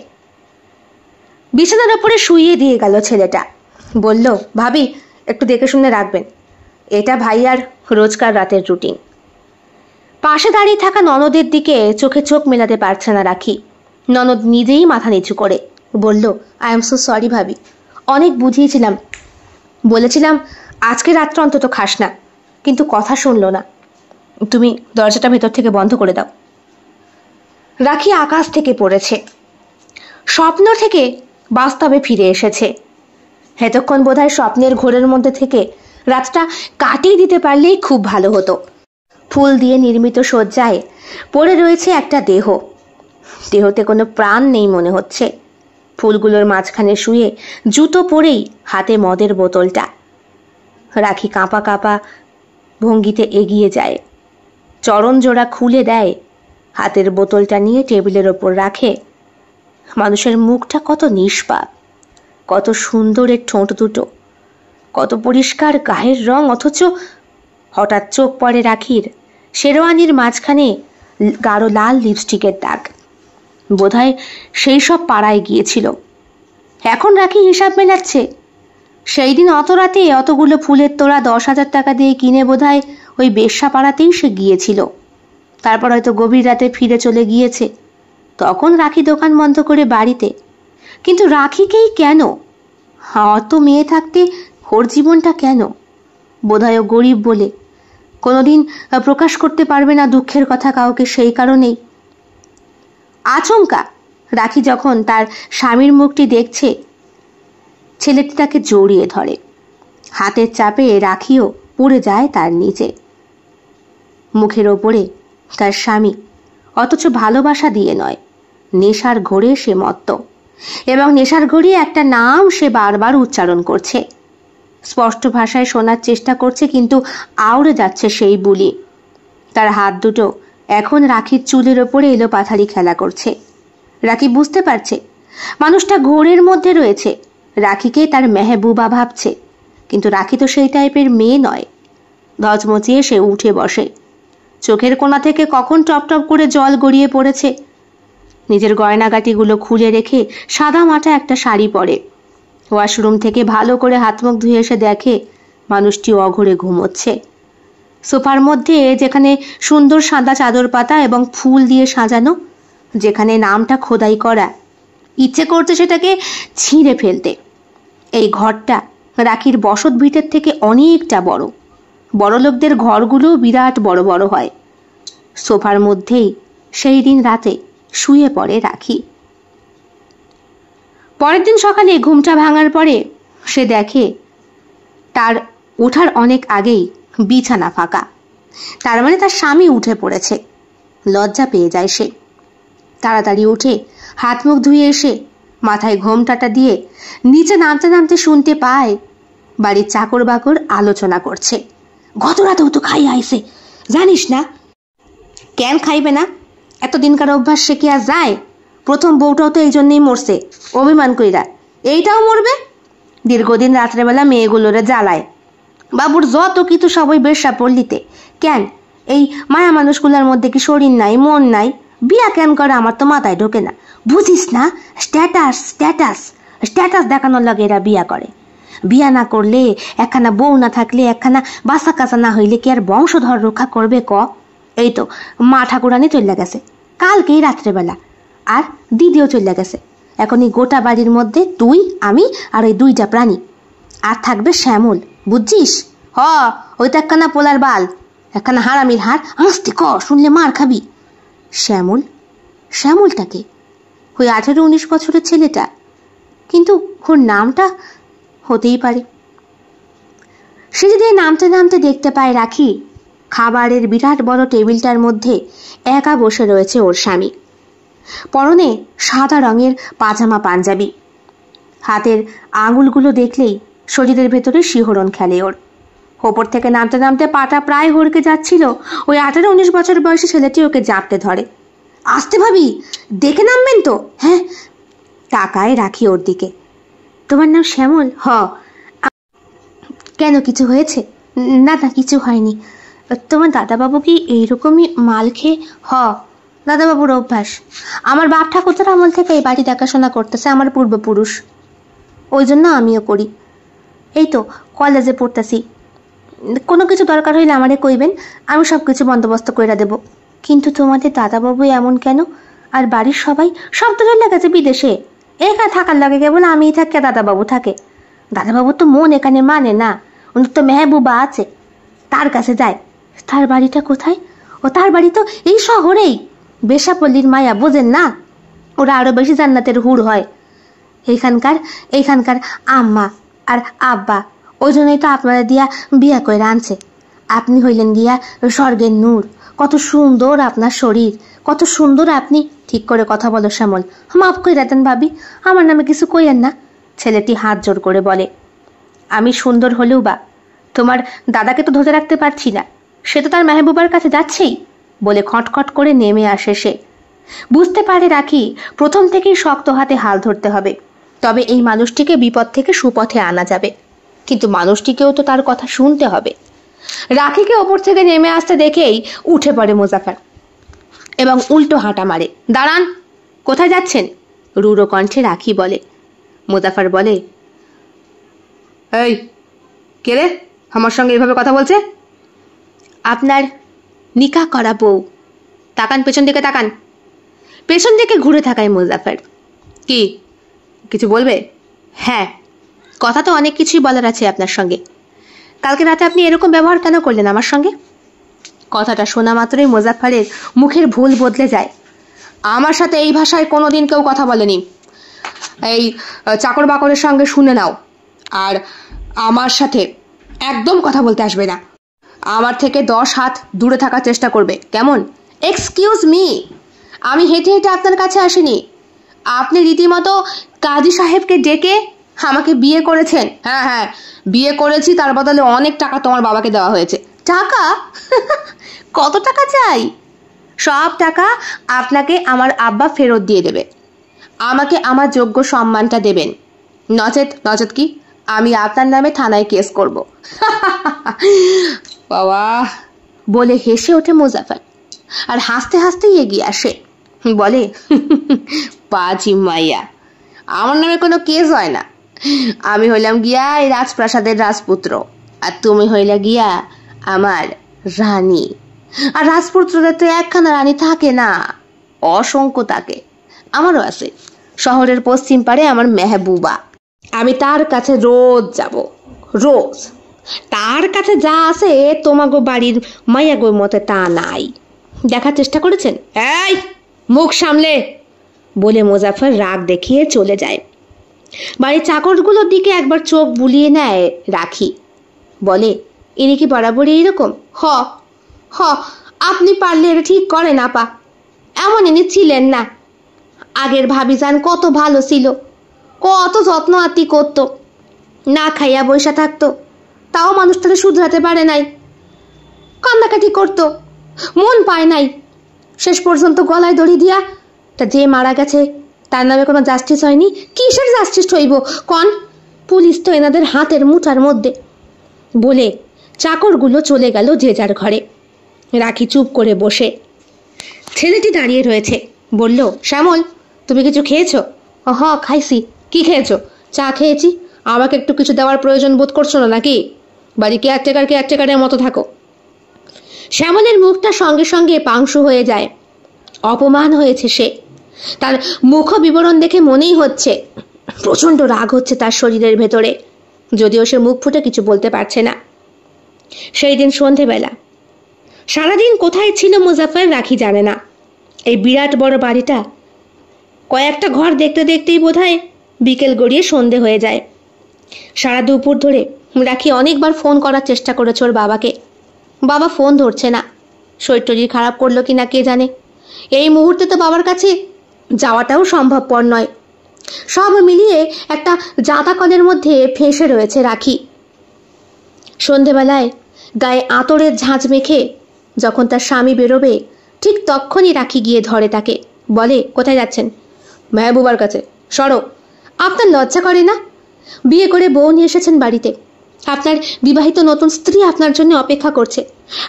বিছানার ওপরে শুইয়ে দিয়ে গেল ছেলেটা। বলল, ভাবি, একটু দেখে শুনে রাখবেন, এটা ভাইয়ার রোজকার রাতের রুটিন। পাশে দাঁড়িয়ে থাকা ননদের দিকে চোখে চোখ মেলাতে পারছে না রাখি। ননদ নিজেই মাথা নিচু করে বলল, আই এম সো সরি ভাবি, অনেক বুঝিয়েছিলাম, বলেছিলাম আজকে রাতটা অন্তত খাস না, কিন্তু কথা শুনলো না। তুমি দরজাটা ভেতর থেকে বন্ধ করে দাও। রাখি আকাশ থেকে পড়েছে, স্বপ্ন থেকে বাস্তবে ফিরে এসেছে। এতক্ষণ বোধহয় স্বপ্নের ঘোরের মধ্যে থেকে রাতটা কাটিয়ে দিতে পারলেই খুব ভালো হতো। ফুল দিয়ে নির্মিত শয্যায় পড়ে রয়েছে একটা দেহ, দেহতে কোনো প্রাণ নেই মনে হচ্ছে। ফুলগুলোর মাঝখানে শুয়ে জুতো পরেই হাতে মদের বোতলটা। রাখি কাঁপা কাঁপা ভঙ্গিতে এগিয়ে যায়, চরণ জোড়া খুলে দেয়, হাতের বোতলটা নিয়ে টেবিলের ওপর রাখে। মানুষের মুখটা কত নিষ্পাপ, কত সুন্দর এর ঠোঁট দুটো, কত পরিষ্কার গায়ের রং, অথচ হঠাৎ চোখ পড়ে রাখির শেরওয়ানির মাঝখানে গাঢ় লাল লিপস্টিকের দাগ। বোধহয় সেই সব পাড়ায় গিয়েছিল। এখন রাখি হিসাব মেলাচ্ছে। সেই দিন অত রাতে অতগুলো ফুলের তোড়া 10,000 টাকা দিয়ে কিনে বোধহয় ওই বেশ্যা পাড়াতেই সে গিয়েছিল। তারপর হয়তো গভীর রাতে ফিরে চলে গিয়েছে। তখন রাখি দোকান বন্ধ করে বাড়িতে। কিন্তু রাখিকেই কেন? অত মেয়ে থাকতে ওর জীবনটা কেন? বোধহয় ও গরিব বলে, কোনোদিন প্রকাশ করতে পারবে না দুঃখের কথা কাউকে, সেই কারণেই। আচমকা রাখি যখন তার স্বামীর মুখটি দেখছে, ছেলেটি তাকে জড়িয়ে ধরে। হাতের চাপে রাখিও পড়ে যায় তার নিচে। মুখের ওপরে তার স্বামী, অথচ ভালোবাসা দিয়ে নয়, নেশার ঘোরে সে মত্ত, এবং নেশার ঘোরে একটা নাম সে বারবার উচ্চারণ করছে। স্পষ্ট ভাষায় শোনার চেষ্টা করছে, কিন্তু আউড়ে যাচ্ছে সেই বুলি। তার হাত দুটো এখন রাখির চুলের ওপরে এলোপাথারি খেলা করছে। রাখি বুঝতে পারছে মানুষটা ঘোরের মধ্যে রয়েছে, রাখিকে তার মেহবুবা ভাবছে। কিন্তু রাখি তো সেই টাইপের মেয়ে নয়। ধচমচিয়ে সে উঠে বসে। চোখের কোণা থেকে কখন টপ টপ করে জল গড়িয়ে পড়েছে। নিজের গয়নাগাটিগুলো খুলে রেখে সাদা মাটা একটা শাড়ি পরে ওয়াশরুম থেকে ভালো করে হাত মুখ ধুয়ে এসে দেখে মানুষটি অঘরে ঘুমোচ্ছে। সোফার মধ্যে যেখানে সুন্দর সাদা চাদর পাতা এবং ফুল দিয়ে সাজানো, যেখানে নামটা খোদাই করা, ইচ্ছে করছে সেটাকে ছিঁড়ে ফেলতে। এই ঘরটা রাখির বসত ভিটের থেকে অনেকটা বড়। বড়লোকদের ঘরগুলো বিরাট বড় বড় হয়। সোফার মধ্যেই সেই দিন রাতে শুয়ে পড়ে রাখি। পরের দিন সকালে ঘুমটা ভাঙার পরে সে দেখে তার ওঠার অনেক আগেই বিছানা ফাঁকা। তার মানে তার স্বামী উঠে পড়েছে। লজ্জা পেয়ে যায় সে। তাড়াতাড়ি উঠে হাত মুখ ধুয়ে এসে মাথায় ঘোমটাটা দিয়ে নিচে নামতে নামতে শুনতে পায় বাড়ির চাকর বাকর আলোচনা করছে। গত রাতেও তো খাই আইছে, জানিস না? কেন খাইবে না? এতদিনকার অভ্যাস সে কি আর যায়? প্রথম বউটাও তো এই জন্যই মরছে, অভিমান কইরা। এইটাও মরবে। দীর্ঘদিন রাত্রেবেলা মেয়েগুলোরে জ্বালায়। বাবুর যত কিছু সবই বেশ্যা পল্লীতে। কেন এই মায়া মানুষগুলোর মধ্যে কি শরীর নাই, মন নাই? বিয়া কেন করে আমার তো মাথায় ঢোকে না। বুঝিস না? স্ট্যাটাস স্ট্যাটাস স্ট্যাটাস দেখানোর লাগে এরা বিয়া করে। বিয়া না করলে, একখানা বউ না থাকলে, একখানা বাসা কাঁচা না হইলে কি আর বংশধর রক্ষা করবে ক? এই তো মা ঠাকুরানি চলে গেছে কালকেই রাত্রেবেলা, আর দিদিও চলে গেছে। এখন এই গোটা বাড়ির মধ্যে তুই, আমি আর ওই দুইটা প্রাণী, আর থাকবে শ্যামল। বুঝছিস? ওই তো একখানা পোলার বাল, একখানা হারামির হার। আস্তে ক, শুনলে মার খাবি। শ্যামল? শ্যামলটাকে? ওই 18-19 বছরের ছেলেটা? কিন্তু ওর নামটা হতেই পারে। সে যদি নামতে নামতে দেখতে পায় রাখি খাবারের বিরাট বড় টেবিলটার মধ্যে একা বসে রয়েছে ওর স্বামী। পরনে সাদা রঙের পাজামা পাঞ্জাবি। হাতের আঙুলগুলো দেখলেই শরীরের ভেতরে শিহরণ খেলে ওর। ওপর থেকে নামতে নামতে পাটা প্রায় হড়কে যাচ্ছিল। ওই 18-19 বছর বয়সী ছেলেটি ওকে জাপটে ধরে। আসতে ভাবি, দেখে নামবেন তো? হ্যাঁ। তাকায় রাখি ওর দিকে। তোমার নাম শ্যামল? কেন, কিছু হয়েছে? না না, কিছু হয়নি। তোমার দাদাবাবু কি এইরকমই মাল খেয়ে? দাদাবাবুর অভ্যাস। আমার বাপ ঠাকুরদার আমল থেকে এই বাড়ি দেখাশোনা করতেছে আমার পূর্বপুরুষ, ওই জন্য আমিও করি। এই তো কলেজে পড়তেছি, কোনো কিছু দরকার হইলে আমারে কইবেন, আমি সব কিছু বন্দোবস্ত করে দেব। কিন্তু তোমাদের দাদাবাবু এমন কেন? আর বাড়ির সবাই? সব তো চলে গেছে বিদেশে। একা থাকার লাগে, কেবল আমিই থাকে, দাদাবাবু থাকে। দাদাবাবু তো মন এখানে মানে না, উনি তো মেহবুবা আছে, তার কাছে যায়। তার বাড়িটা কোথায়? ও তার বাড়ি তো এই শহরেই, বেশাপল্লীর মায়া, বোঝেন না? ওরা আরো বেশি জান্নাতের হুড় হয়। এইখানকার আম্মা আর আব্বা ওই জন্যই তো আপনারা দিয়া বিয়া করে আনছে। আপনি হইলেন গিয়া স্বর্গের নূর, কত সুন্দর আপনার শরীর, কত সুন্দর আপনি। ঠিক করে কথা বলো শ্যামল, মাফ কইরা দেন ভাবি, আমার নামে কিছু কইয়েন না। ছেলেটি হাত জোর করে বলে, আমি সুন্দর হলেও বা তোমার দাদাকে তো ধরে রাখতে পারছি না, সে তো তার মেহবুবার কাছে যাচ্ছেই বলে খটখট করে নেমে আসে সে। বুঝতে পারে রাখি প্রথম থেকেই শক্ত হাতে হাল ধরতে হবে, তবে এই মানুষটিকে বিপদ থেকে সুপথে আনা যাবে। কিন্তু মানুষটিকেও তো তার কথা শুনতে হবে। রাখিকে ওপর থেকে নেমে আসতে দেখেই উঠে পড়ে মোজাফার এবং উল্টো হাঁটা মারে। দাঁড়ান, কোথায় যাচ্ছেন? রূঢ় কণ্ঠে রাখি বলে। মোজাফার বলে, এই কে রে আমার সঙ্গে এইভাবে কথা বলছে? আপনার নিকাহ করা বউ। তাকান পেছন দিকে, তাকান। পেছন দিকে ঘুরে থাকায় মোজাফার। কি কিছু বলবে? হ্যাঁ, কথা তো অনেক কিছুই বলার আছে আপনার সঙ্গে। কালকে রাতে আপনি এরকম ব্যবহার কেন করলেন আমার সঙ্গে? কথাটা শোনা মাত্রই মোজাফারের মুখের ভুল বদলে যায়। আমার সাথে এই ভাষায় কোনোদিন কেউ কথা বলেনি। এই চাকর বাকরের সঙ্গে শুনে নাও, আর আমার সাথে একদম কথা বলতে আসবে না। আমার থেকে 10 হাত দূরে থাকার চেষ্টা করবে, কেমন? এক্সকিউজ মি, আমি হেঁটে হেঁটে আপনার কাছে আসিনি। আপনি রীতিমতো কাজী সাহেবকে ডেকে আমাকে বিয়ে করেছেন। হ্যাঁ হ্যাঁ, বিয়ে করেছি, তার বদলে অনেক টাকা তোমার বাবাকে দেওয়া হয়েছে। টাকা? কত টাকা চাই? সব টাকা আপনাকে আমার আব্বা ফেরত দিয়ে দেবে। আমাকে আমার যোগ্য সম্মানটা দেবেন, নচেত কি আমি আপনার নামে থানায় কেস করব। বাবা বলে হেসে ওঠে মোজাফার, আর হাসতে হাসতেই এগিয়ে আসে। বলে, পাজি মাইয়া, আমার নামে কোনো কেস হয় না। আমি হইলাম গিয়া এই রাজপ্রাসাদের রাজপুত্র, আর তুমি হইলা গিয়া আমার রানী। আর রাজপুত্রদের তো একখানা রানী থাকে না, অসংখ্য থাকে। আমারও আছে, শহরের পশ্চিম পারে আমার মেহবুবা। আমি তার কাছে রোজ যাব, রোজ। তার কাছে যা আছে তোমাগো বাড়ির মাইয়াগোর মতে তা নাই। দেখার চেষ্টা করেছেন? এই মুখ সামলে বলে মোজাফার রাগ দেখিয়ে চলে যায়। বাড়ির চাকরগুলোর দিকে একবার চোখ বুলিয়ে নেয় রাখি। বলে, ইনি কি বরাবরই এইরকম? হ হ, আপনি পারলে এটা ঠিক করেন আপা। এমন ইনি ছিলেন না। আগের ভাবিজান কত ভালো ছিল, কত যত্ন আত্তি করত, না খাইয়া বৈশা থাকতো, তাও মানুষটাকে শুধরাতে পারে নাই। কান্নাকাটি করতো, মন পায় নাই। শেষ পর্যন্ত গলায় দড়ি দিয়া তা যে মারা গেছে তার নামে কোনো জাস্টিস হয়নি। কিসের জাস্টিস হইব কন? পুলিশ তো এনাদের হাতের মুঠার মধ্যে। বলে চাকরগুলো চলে গেল যে যার ঘরে। রাখি চুপ করে বসে। ছেলেটি দাঁড়িয়ে রয়েছে। বলল, শ্যামল তুমি কিছু খেয়েছো? হ খাইছি। কি খেয়েছো? চা খেয়েছি। আমাকে একটু কিছু দেওয়ার প্রয়োজন বোধ করছো না নাকি? বাড়ি কেয়ারটেকারের মতো থাকো। শ্যামলের মুখটা সঙ্গে সঙ্গে পাংশু হয়ে যায়। অপমান হয়েছে সে। তার মুখ বিবরণ দেখে মনেই হচ্ছে প্রচন্ড রাগ হচ্ছে তার শরীরের ভেতরে, যদিও সে মুখ ফুটে কিছু বলতে পারছে না। সেই দিন সন্ধেবেলা সারাদিন কোথায় ছিল মুজাফফর রাখি জানে না। এই বিরাট বড় বাড়িটা কয়েকটা ঘর দেখতে দেখতেই বোধহয় বিকেল গড়িয়ে সন্ধে হয়ে যায়। সারা দুপুর ধরে রাখি অনেকবার ফোন করার চেষ্টা করেছে ওর বাবাকে। বাবা ফোন ধরছে না। শরীর খারাপ করলো কিনা কে জানে। এই মুহূর্তে তো বাবার কাছে যাওয়াটাও সম্ভবপর নয়। সব মিলিয়ে একটা জাতাকলের মধ্যে ফেঁসে রয়েছে রাখি। সন্ধেবেলায় গায়ে আতরের ঝাঁঝ মেখে যখন তার স্বামী বেরোবে, ঠিক তখনই রাখি গিয়ে ধরে তাকে। বলে, কোথায় যাচ্ছেন? মেহবুবার কাছে। সরো, আপনার লজ্জা করে না? বিয়ে করে বউ নিয়ে এসেছেন বাড়িতে, আপনার বিবাহিত নতুন স্ত্রী আপনার জন্য অপেক্ষা করছে,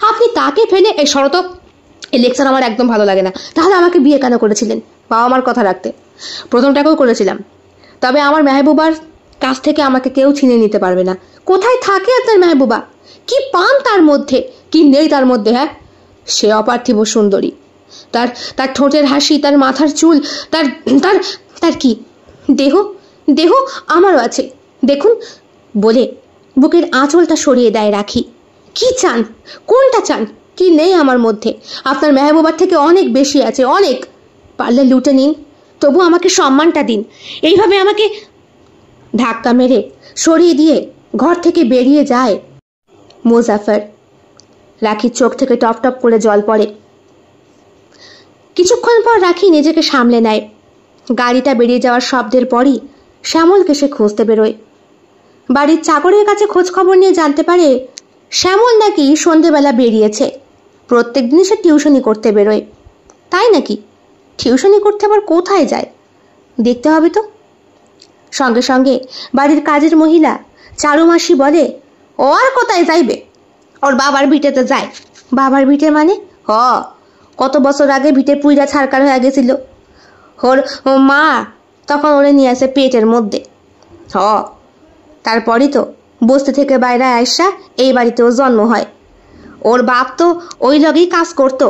আপনি তাকে ফেলে এই শরত। এই লেকচার আমার একদম ভালো লাগে না। তাহলে আমাকে বিয়ে কেন করেছিলেন? বাবা আমার কথা রাখতে। প্রথমটাকেও করেছিলাম, তবে আমার মেহবুবার কাছ থেকে আমাকে কেউ ছিনিয়ে নিতে পারবে না। কোথায় থাকে আপনার মেহবুবা? কি পান তার মধ্যে, কি নেই তার মধ্যে? হ্যাঁ, সে অপার্থিব সুন্দরী। তার তার ঠোঁটের হাসি, তার মাথার চুল, তার তার তার কি দেহ? দেহ আমারও আছে। দেখুন, বলে বুকের আঁচলটা সরিয়ে দেয় রাখি। কি চান? কোনটা চান? কি নেই আমার মধ্যে? আপনার মেহবুবার থেকে অনেক বেশি আছে, অনেক। পারলে লুটে নিন, তবু আমাকে সম্মানটা দিন। এইভাবে আমাকে ধাক্কা মেরে সরিয়ে দিয়ে ঘর থেকে বেরিয়ে যায় মোজাফফর। রাখির চোখ থেকে টপ টপ করে জল পড়ে। কিছুক্ষণ পর রাখি নিজেকে সামলে নেয়। গাড়িটা বেরিয়ে যাওয়ার শব্দের পরই শ্যামলকে সে খুঁজতে বেরোয়। বাড়ির চাকরের কাছে খোঁজ খবর নিয়ে জানতে পারে শ্যামল নাকি সন্ধেবেলা বেরিয়েছে। প্রত্যেক দিনই সে টিউশনি করতে বেরোয়। তাই নাকি? টিউশনি করতে আবার কোথায় যায় দেখতে হবে তো। সঙ্গে সঙ্গে বাড়ির কাজের মহিলা চারুমাসি বলে, ও আর কোথায় যাইবে, ওর বাবার ভিটেতে যায়। বাবার ভিটে মানে? কত বছর আগে ভিটে পুইরা ছাড়কার হয়ে গেছিল। ওর মা তখন ওরে নিয়ে আসে পেটের মধ্যে। তারপরই তো বস্তি থেকে বাইরে আইসা এই বাড়িতেও জন্ম হয়। ওর বাপ তো ওই লগেই কাজ করতো।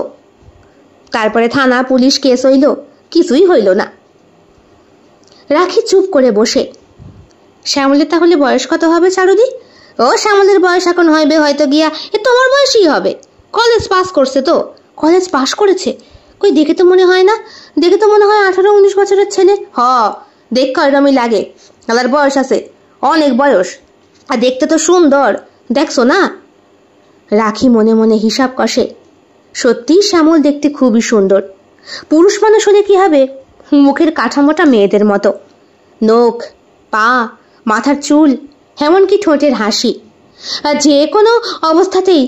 তারপরে থানা পুলিশ কেস হইল, কিছুই হইল না। রাখি চুপ করে বসে। শ্যামলের তাহলে বয়স কত হবে চারুদি? ও শ্যামলের বয়স এখন হইবে হয়তো গিয়া তোমার বয়সই হবে। কলেজ পাস করছে তো। কলেজ পাস করেছে? কই দেখে তো মনে হয় না। দেখে তো মনে হয় 18-19 বছরের ছেলে। দেখ এরমই লাগে। তার বয়স আছে, অনেক বয়স। আর দেখতে তো সুন্দর, দেখছো না? রাখি মনে মনে হিসাব কষে। সত্যি শ্যামল দেখতে খুবই সুন্দর। পুরুষ মানুষ হলে কি হবে, মুখের কাঠামোটা মেয়েদের মতো। নখ, পা, মাথার চুল, এমনকি ঠোঁটের হাসি। আর যে কোনো অবস্থাতেই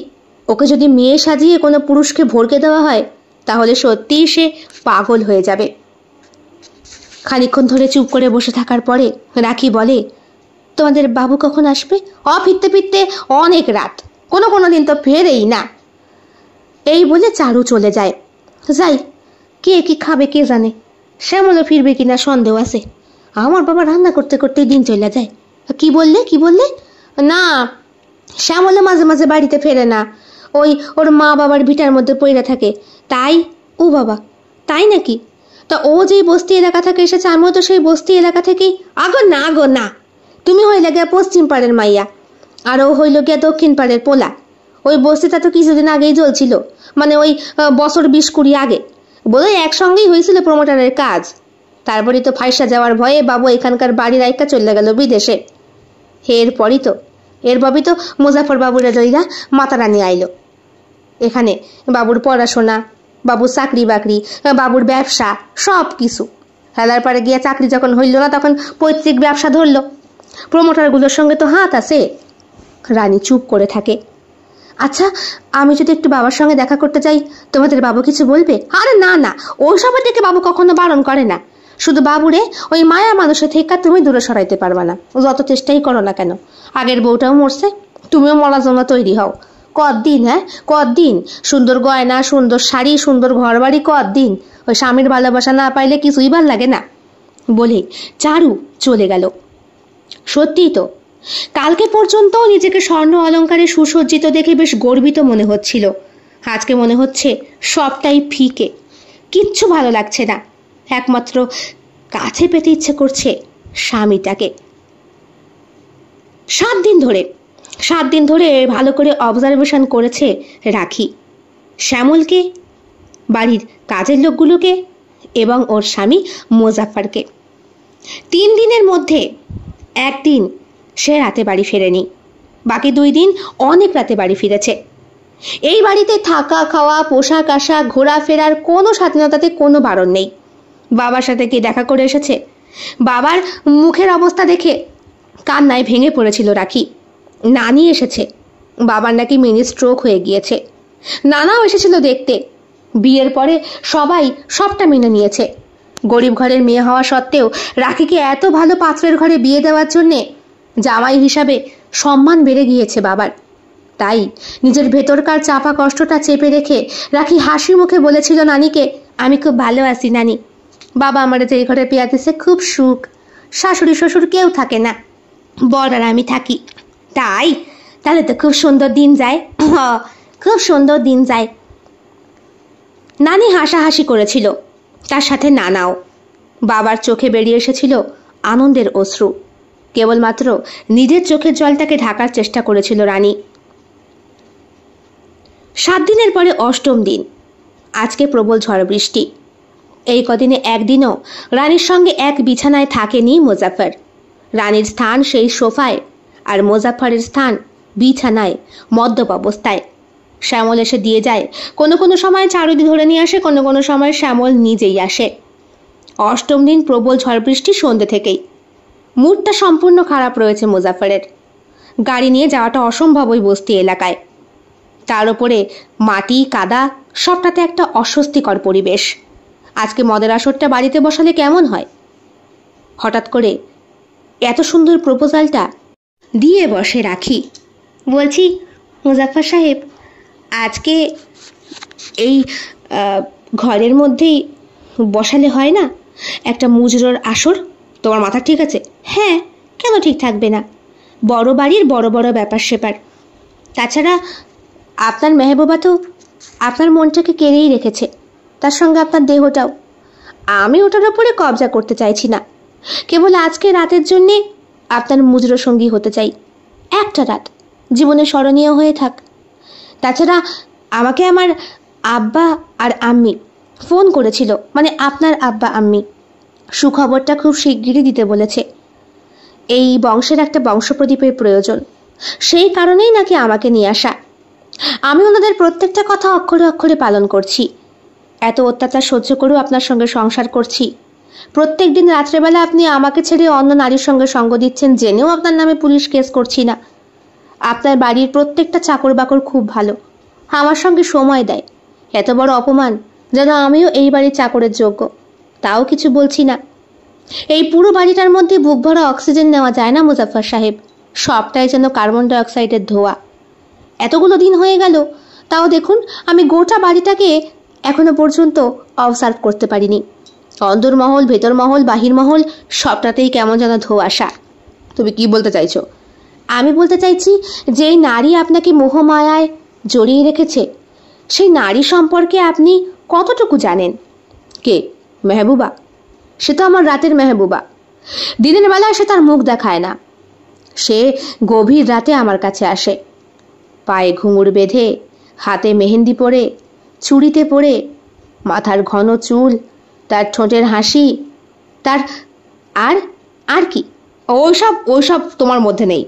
ওকে যদি মেয়ে সাজিয়ে কোনো পুরুষকে ভরকে দেওয়া হয় তাহলে সত্যিই সে পাগল হয়ে যাবে। খানিকক্ষণ ধরে চুপ করে বসে থাকার পরে রাখি বলে, তোমাদের বাবু কখন আসবে? ফিরতে ফিরতে অনেক রাত, কোনো দিন তো ফেরেই না। এই বলে চারু চলে যায়। যাই, কে কি খাবে কে জানে। শ্যামলও ফিরবে কিনা সন্দেহ আছে। আমার বাবা রান্না করতে করতেই দিন চলে যায়। কি বললে? না, শ্যামলও মাঝে মাঝে বাড়িতে ফেরে না। ওর মা বাবার ভিটার মধ্যে পড়ে থাকে। তাই? ও বাবা, তাই নাকি? তা ও যেই বস্তি এলাকা থেকে এসেছে, আমিও তো সেই বস্তি এলাকা থেকেই। আগো না, তুমি হইলে গিয়া পশ্চিম পাড়ের মাইয়া, আর ও হইল গিয়া দক্ষিণ পাড়ের পোলা। ওই বস্তিটা তো কিছুদিন আগেই জ্বলছিল, মানে ওই বছর 20-20 আগে। বোধহয় একসঙ্গেই হয়েছিল প্রমোটারের কাজ। তারপরে তো ফাইসা যাওয়ার ভয়ে বাবু এখানকার বাড়ির আইকা চলে গেল বিদেশে। এরপরই তো মুজাফর বাবুরা রইলা মাতারানি আইলো এখানে। বাবুর পড়াশোনা, বাবুর চাকরি বাকরি, বাবুর ব্যবসা, সব কিছু। হেলার পারে গিয়া চাকরি যখন হইল না তখন পৈতৃক ব্যবসা ধরল। প্রমোটারগুলোর সঙ্গে তো হাত আছে। রানী চুপ করে থাকে। আচ্ছা, আমি যদি একটু বাবার সঙ্গে দেখা করতে চাই, তোমাদের বাবু কিছু বলবে? আরে না, ওইসব থেকে বাবু কখনো বারণ করে না। শুধু বাবুরে ওই মায়া মানুষের থেকে তুমি দূরে সরাইতে পারবা না, যত চেষ্টাই করো না কেন। আগের বউটাও মরছে, তুমিও মরার জন্য তৈরি হও। কতদিন সুন্দর গয়না, সুন্দর শাড়ি, সুন্দর ঘর বাড়ি, কতদিন? ওই স্বামীর ভালোবাসা না পাইলে কিছুই ভাল লাগে না। বলে চারু চলে গেল। সত্যিই তো, কালকে পর্যন্ত নিজেকে স্বর্ণ অলঙ্কারে সুসজ্জিত দেখে বেশ গর্বিত মনে হচ্ছিল। আজকে মনে হচ্ছে সবটাই ফিকে, কিচ্ছু ভালো লাগছে না। একমাত্র কাছে পেতে ইচ্ছে করছে স্বামীটাকে। 7 দিন ধরে ভালো করে অবজারভেশন করেছে রাখি শ্যামলকে, বাড়ির কাজের লোকগুলোকে এবং ওর স্বামী মোজাফফরকে। 3 দিনের মধ্যে 1 দিন সে রাতে বাড়ি ফেরেনি, বাকি 2 দিন অনেক রাতে বাড়ি ফিরেছে। এই বাড়িতে থাকা, খাওয়া, পোশাক আশাক, ঘোরাফেরার কোনো স্বাধীনতাতে কোনো বারণ নেই। বাবার সাথে কি দেখা করে এসেছে? বাবার মুখের অবস্থা দেখে কান্নায় ভেঙে পড়েছিল রাখি। নানি এসেছে, বাবার নাকি মিনি স্ট্রোক হয়ে গিয়েছে। নানাও এসেছিল দেখতে। বিয়ের পরে সবাই সবটা মেনে নিয়েছে। গরিব ঘরের মেয়ে হওয়া সত্ত্বেও রাখিকে এত ভালো পাত্রের ঘরে বিয়ে দেওয়ার জন্যে জামাই হিসাবে সম্মান বেড়ে গিয়েছে বাবার। তাই নিজের ভেতরকার চাপা কষ্টটা চেপে রেখে রাখি হাসি মুখে বলেছিল নানিকে, আমি খুব ভালো আছি নানি, বাবা আমার যে ঘরে পেয়ে দিছে খুব সুখ, শাশুড়ি শ্বশুর কেউ থাকে না, বর আর আমি থাকি। তাহলে তো খুব সুন্দর দিন যায়। খুব সুন্দর দিন যায়। নানি হাসাহাসি করেছিল, তার সাথে নানাও। বাবার চোখে বেরিয়ে এসেছিল আনন্দের অশ্রু। কেবলমাত্র নিজের চোখের জলটাকে ঢাকার চেষ্টা করেছিল রানী। 7 দিনের পরে অষ্টম দিন। আজকে প্রবল ঝড় বৃষ্টি। এই কদিনে একদিনও রানীর সঙ্গে এক বিছানায় থাকেনি মোজাফফর। রানীর স্থান সেই সোফায়, আর মোজাফফরের স্থান বিছানায় মদ্যপ অবস্থায়। শ্যামল এসে দিয়ে যায়, কোনো কোনো সময় চারুদি ধরে নিয়ে আসে, কোনো কোনো সময় শ্যামল নিজেই আসে। অষ্টম দিন প্রবল ঝড় বৃষ্টি সন্ধ্যে থেকেই। মুডটা সম্পূর্ণ খারাপ রয়েছে মোজাফফরের। গাড়ি নিয়ে যাওয়াটা অসম্ভব ওই বস্তি এলাকায়। তার উপরে মাটি কাদা, সবটাতে একটা অস্বস্তিকর পরিবেশ। আজকে মদের আসরটা বাড়িতে বসালে কেমন হয়? হঠাৎ করে এত সুন্দর প্রপোজালটা দিয়ে বসে রাখি। বলছি মোজাফফর সাহেব, আজকে এই ঘরের মধ্যেই বসালে হয় না একটা মুজরোর আসর? তোমার মাথা ঠিক আছে? হ্যাঁ, কেন ঠিক থাকবে না? বড় বাড়ির বড় বড় ব্যাপার সেপার। তাছাড়া আপনার মেহবুবা তো আপনার মনটাকে কেড়েই রেখেছে, তার সঙ্গে আপনার দেহটাও। আমি ওটার ওপরে কবজা করতে চাইছি না, কেবল আজকে রাতের জন্যে আপনার মুজরো সঙ্গী হতে চাই। একটা রাত জীবনে স্মরণীয় হয়ে থাক। তাছাড়া আমাকে আমার আব্বা আর আম্মি ফোন করেছিল, মানে আপনার আব্বা আম্মি, সুখবরটা খুব শিগগিরই দিতে বলেছে। এই বংশের একটা বংশপ্রদীপের প্রয়োজন, সেই কারণেই নাকি আমাকে নিয়ে আসা। আমি ওনাদের প্রত্যেকটা কথা অক্ষরে অক্ষরে পালন করছি। এত অত্যাচার সহ্য করেও আপনার সঙ্গে সংসার করছি। প্রত্যেক দিন রাত্রেবেলা আপনি আমাকে ছেড়ে অন্য নারীর সঙ্গে সঙ্গ দিচ্ছেন, জেনেও আপনার নামে পুলিশ কেস করছি না। আপনার বাড়ির প্রত্যেকটা চাকর বাকর খুব ভালো, আমার সঙ্গে সময় দেয়। এত বড় অপমান যেন আমিও এই বাড়ির চাকরের যোগ্য, তাও কিছু বলছি না। এই পুরো বাড়িটার মধ্যে বুক ভরা অক্সিজেন নেওয়া যায় না মুজাফফর সাহেব, সবটাই যেন কার্বন ডাইঅক্সাইডের ধোঁয়া। এতগুলো দিন হয়ে গেল, তাও দেখুন আমি গোটা বাড়িটাকে এখনো পর্যন্ত অবজার্ভ করতে পারিনি। অন্দরমহল, ভেতর মহল, বাহির মহল, সবটাতেই কেমন যেন ধোঁয়াশা। তুমি কি বলতে চাইছো? আমি বলতে চাইছি, যেই নারী আপনাকে মোহমায়ায় জড়িয়ে রেখেছে, সেই নারী সম্পর্কে আপনি কতটুকু জানেন? কে? মেহবুবা? সে তো আমার রাতের মেহবুবা। দিনের বেলায় সে তার মুখ দেখায় না, সে গভীর রাতে আমার কাছে আসে। পায়ে ঘুঙুর বেঁধে, হাতে মেহেন্দি পরে, চুড়িতে পরে, মাথার ঘন চুল, তার ঠোঁটের হাসি, তার আর আর কি? ওইসব তোমার মধ্যে নেই।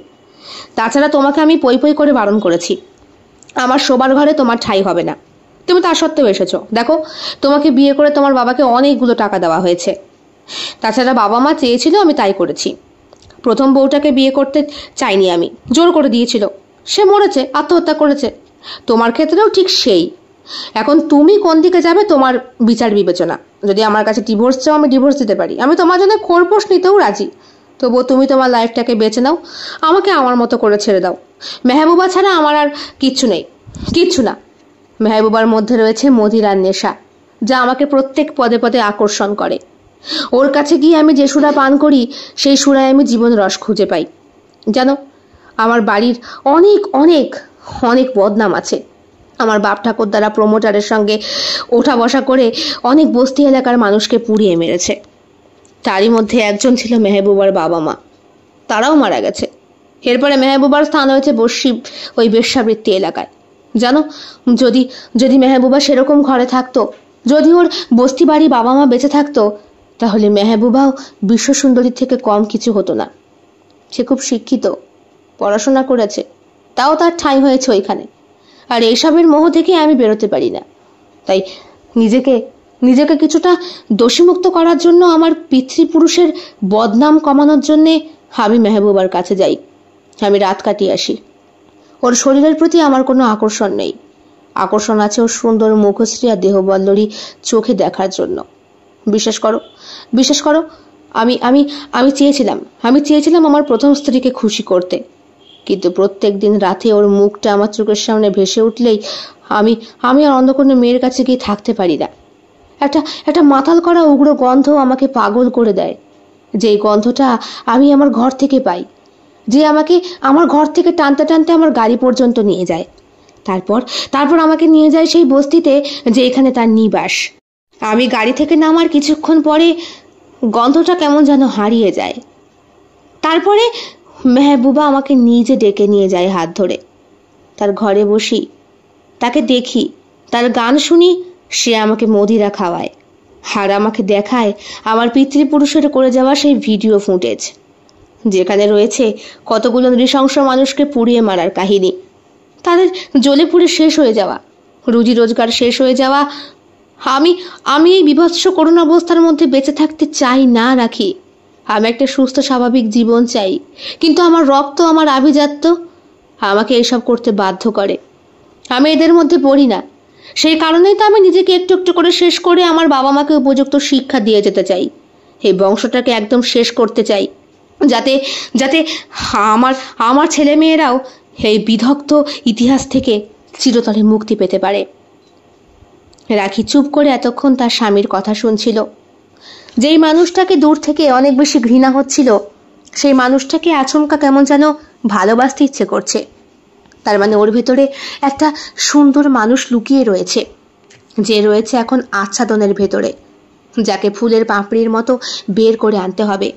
তাছাড়া তোমাকে আমি পই পই করে বারণ করেছি, আমার শোবার ঘরে তোমার ঠাঁই হবে না। তুমি তার সত্ত্বেও এসেছো। দেখো, তোমাকে বিয়ে করে তোমার বাবাকে অনেকগুলো টাকা দেওয়া হয়েছে। তাছাড়া বাবা মা চেয়েছিল, আমি তাই করেছি। প্রথম বউটাকে বিয়ে করতে চাইনি আমি, জোর করে দিয়েছিল। সে মরেছে, আত্মহত্যা করেছে। তোমার ক্ষেত্রেও ঠিক সেই। এখন তুমি কোন দিকে যাবে তোমার বিচার বিবেচনা। যদি আমার কাছে ডিভোর্স চাও, আমি ডিভোর্স দিতে পারি। আমি তোমার জন্য খোরপোশ নিতেও রাজি। তবুও তুমি তোমার লাইফটাকে বেছে নাও, আমাকে আমার মতো করে ছেড়ে দাও। মেহবুবা ছাড়া আমার আর কিচ্ছু নেই, কিচ্ছু না। মেহবুবার মধ্যে রয়েছে মদিরার নেশা, যা আমাকে প্রত্যেক পদে পদে আকর্ষণ করে। ওর কাছে গিয়ে আমি যে সুরা পান করি, সেই সুরায় আমি জীবন রস খুঁজে পাই। জানো, আমার বাড়ির অনেক অনেক অনেক বদনাম আছে। আমার বাপ ঠাকুর দ্বারা প্রমোটারের সঙ্গে ওঠা বসা করে অনেক বস্তি এলাকার মানুষকে পুড়িয়ে মেরেছে। তারই মধ্যে একজন ছিল মেহবুবার বাবা মা, তারাও মারা গেছে। এরপরে মেহবুবার স্থান হয়েছে ওই বেশ্যাবৃত্তি এলাকায়। জানো, যদি মেহবুবা সেরকম ঘরে থাকতো, যদি ওর বস্তি বাড়ি বাবা মা বেঁচে থাকতো, তাহলে মেহবুবাও বিশ্বসুন্দরীর থেকে কম কিছু হতো না। সে খুব শিক্ষিত, পড়াশোনা করেছে, তাও তার ঠাঁই হয়েছে ওইখানে। আর এইসবের মোহ থেকে আমি বেরোতে পারি না। তাই নিজেকে কিছুটা দোষীমুক্ত করার জন্য, আমার পিতৃপুরুষের বদনাম কমানোর জন্যে আমি মেহবুবার কাছে যাই। আমি রাত কাটিয়ে আসি। ওর শরীরের প্রতি আমার কোনো আকর্ষণ নেই। আকর্ষণ আছে ওর সুন্দর মুখশ্রী আর দেহবল্লরী চোখে দেখার জন্য। বিশ্বাস করো, আমি চেয়েছিলাম আমার প্রথম স্ত্রীকে খুশি করতে, কিন্তু প্রত্যেক দিন রাতে ওর মুখটা আমার চোখের সামনে ভেসে উঠলেই আমি আর অন্য কোনো মেয়ের কাছে গিয়ে থাকতে পারি না। একটা মাতাল করা উগ্র গন্ধ আমাকে পাগল করে দেয়, যেই গন্ধটা আমি আমার ঘর থেকে পাই, যে আমাকে আমার ঘর থেকে টানতে টানতে আমার গাড়ি পর্যন্ত নিয়ে যায়। তারপর আমাকে নিয়ে যায় সেই বস্তিতে, যে এখানে তার নিবাস। আমি গাড়ি থেকে নামার কিছুক্ষণ পরে গন্ধটা কেমন যেন হারিয়ে যায়। তারপরে মেহবুবা আমাকে নিজে ডেকে নিয়ে যায় হাত ধরে। তার ঘরে বসি, তাকে দেখি, তার গান শুনি, সে আমাকে মদিরা খাওয়ায় আর আমাকে দেখায় আমার পিতৃপুরুষের করে যাওয়া সেই ভিডিও ফুটেজ, যেখানে রয়েছে কতগুলো নৃশংস মানুষকে পুড়িয়ে মারার কাহিনী, তাদের জ্বলে পুড়ে শেষ হয়ে যাওয়া, রুজি রোজগার শেষ হয়ে যাওয়া। আমি এই বিভৎস করুণ অবস্থার মধ্যে বেঁচে থাকতে চাই না রাখি। আমি একটা সুস্থ স্বাভাবিক জীবন চাই, কিন্তু আমার রক্ত, আমার আভিজাত্য আমাকে এসব করতে বাধ্য করে। আমি এদের মধ্যে পড়ি না, সেই কারণেই তো আমি নিজেকে একটু একটু করে শেষ করে আমার বাবা মাকে উপযুক্ত শিক্ষা দিয়ে যেতে চাই। এই বংশটাকে একদম শেষ করতে চাই, যাতে যাতে আমার ছেলে মেয়েরাও এই বিধক্ত ইতিহাস থেকে চিরতরে মুক্তি পেতে পারে। রাখি চুপ করে এতক্ষণ তার স্বামীর কথা শুনছিল। যেই মানুষটাকে দূর থেকে অনেক বেশি ঘৃণা হচ্ছিল, সেই মানুষটাকে আচমকা কেমন যেন ভালোবাসতে ইচ্ছে করছে। তার মানে ওর ভিতরে একটা সুন্দর মানুষ লুকিয়ে রয়েছে, যে রয়েছে এখন আচ্ছাদনের ভেতরে, যাকে ফুলের পাপড়ির মতো বের করে আনতে হবে,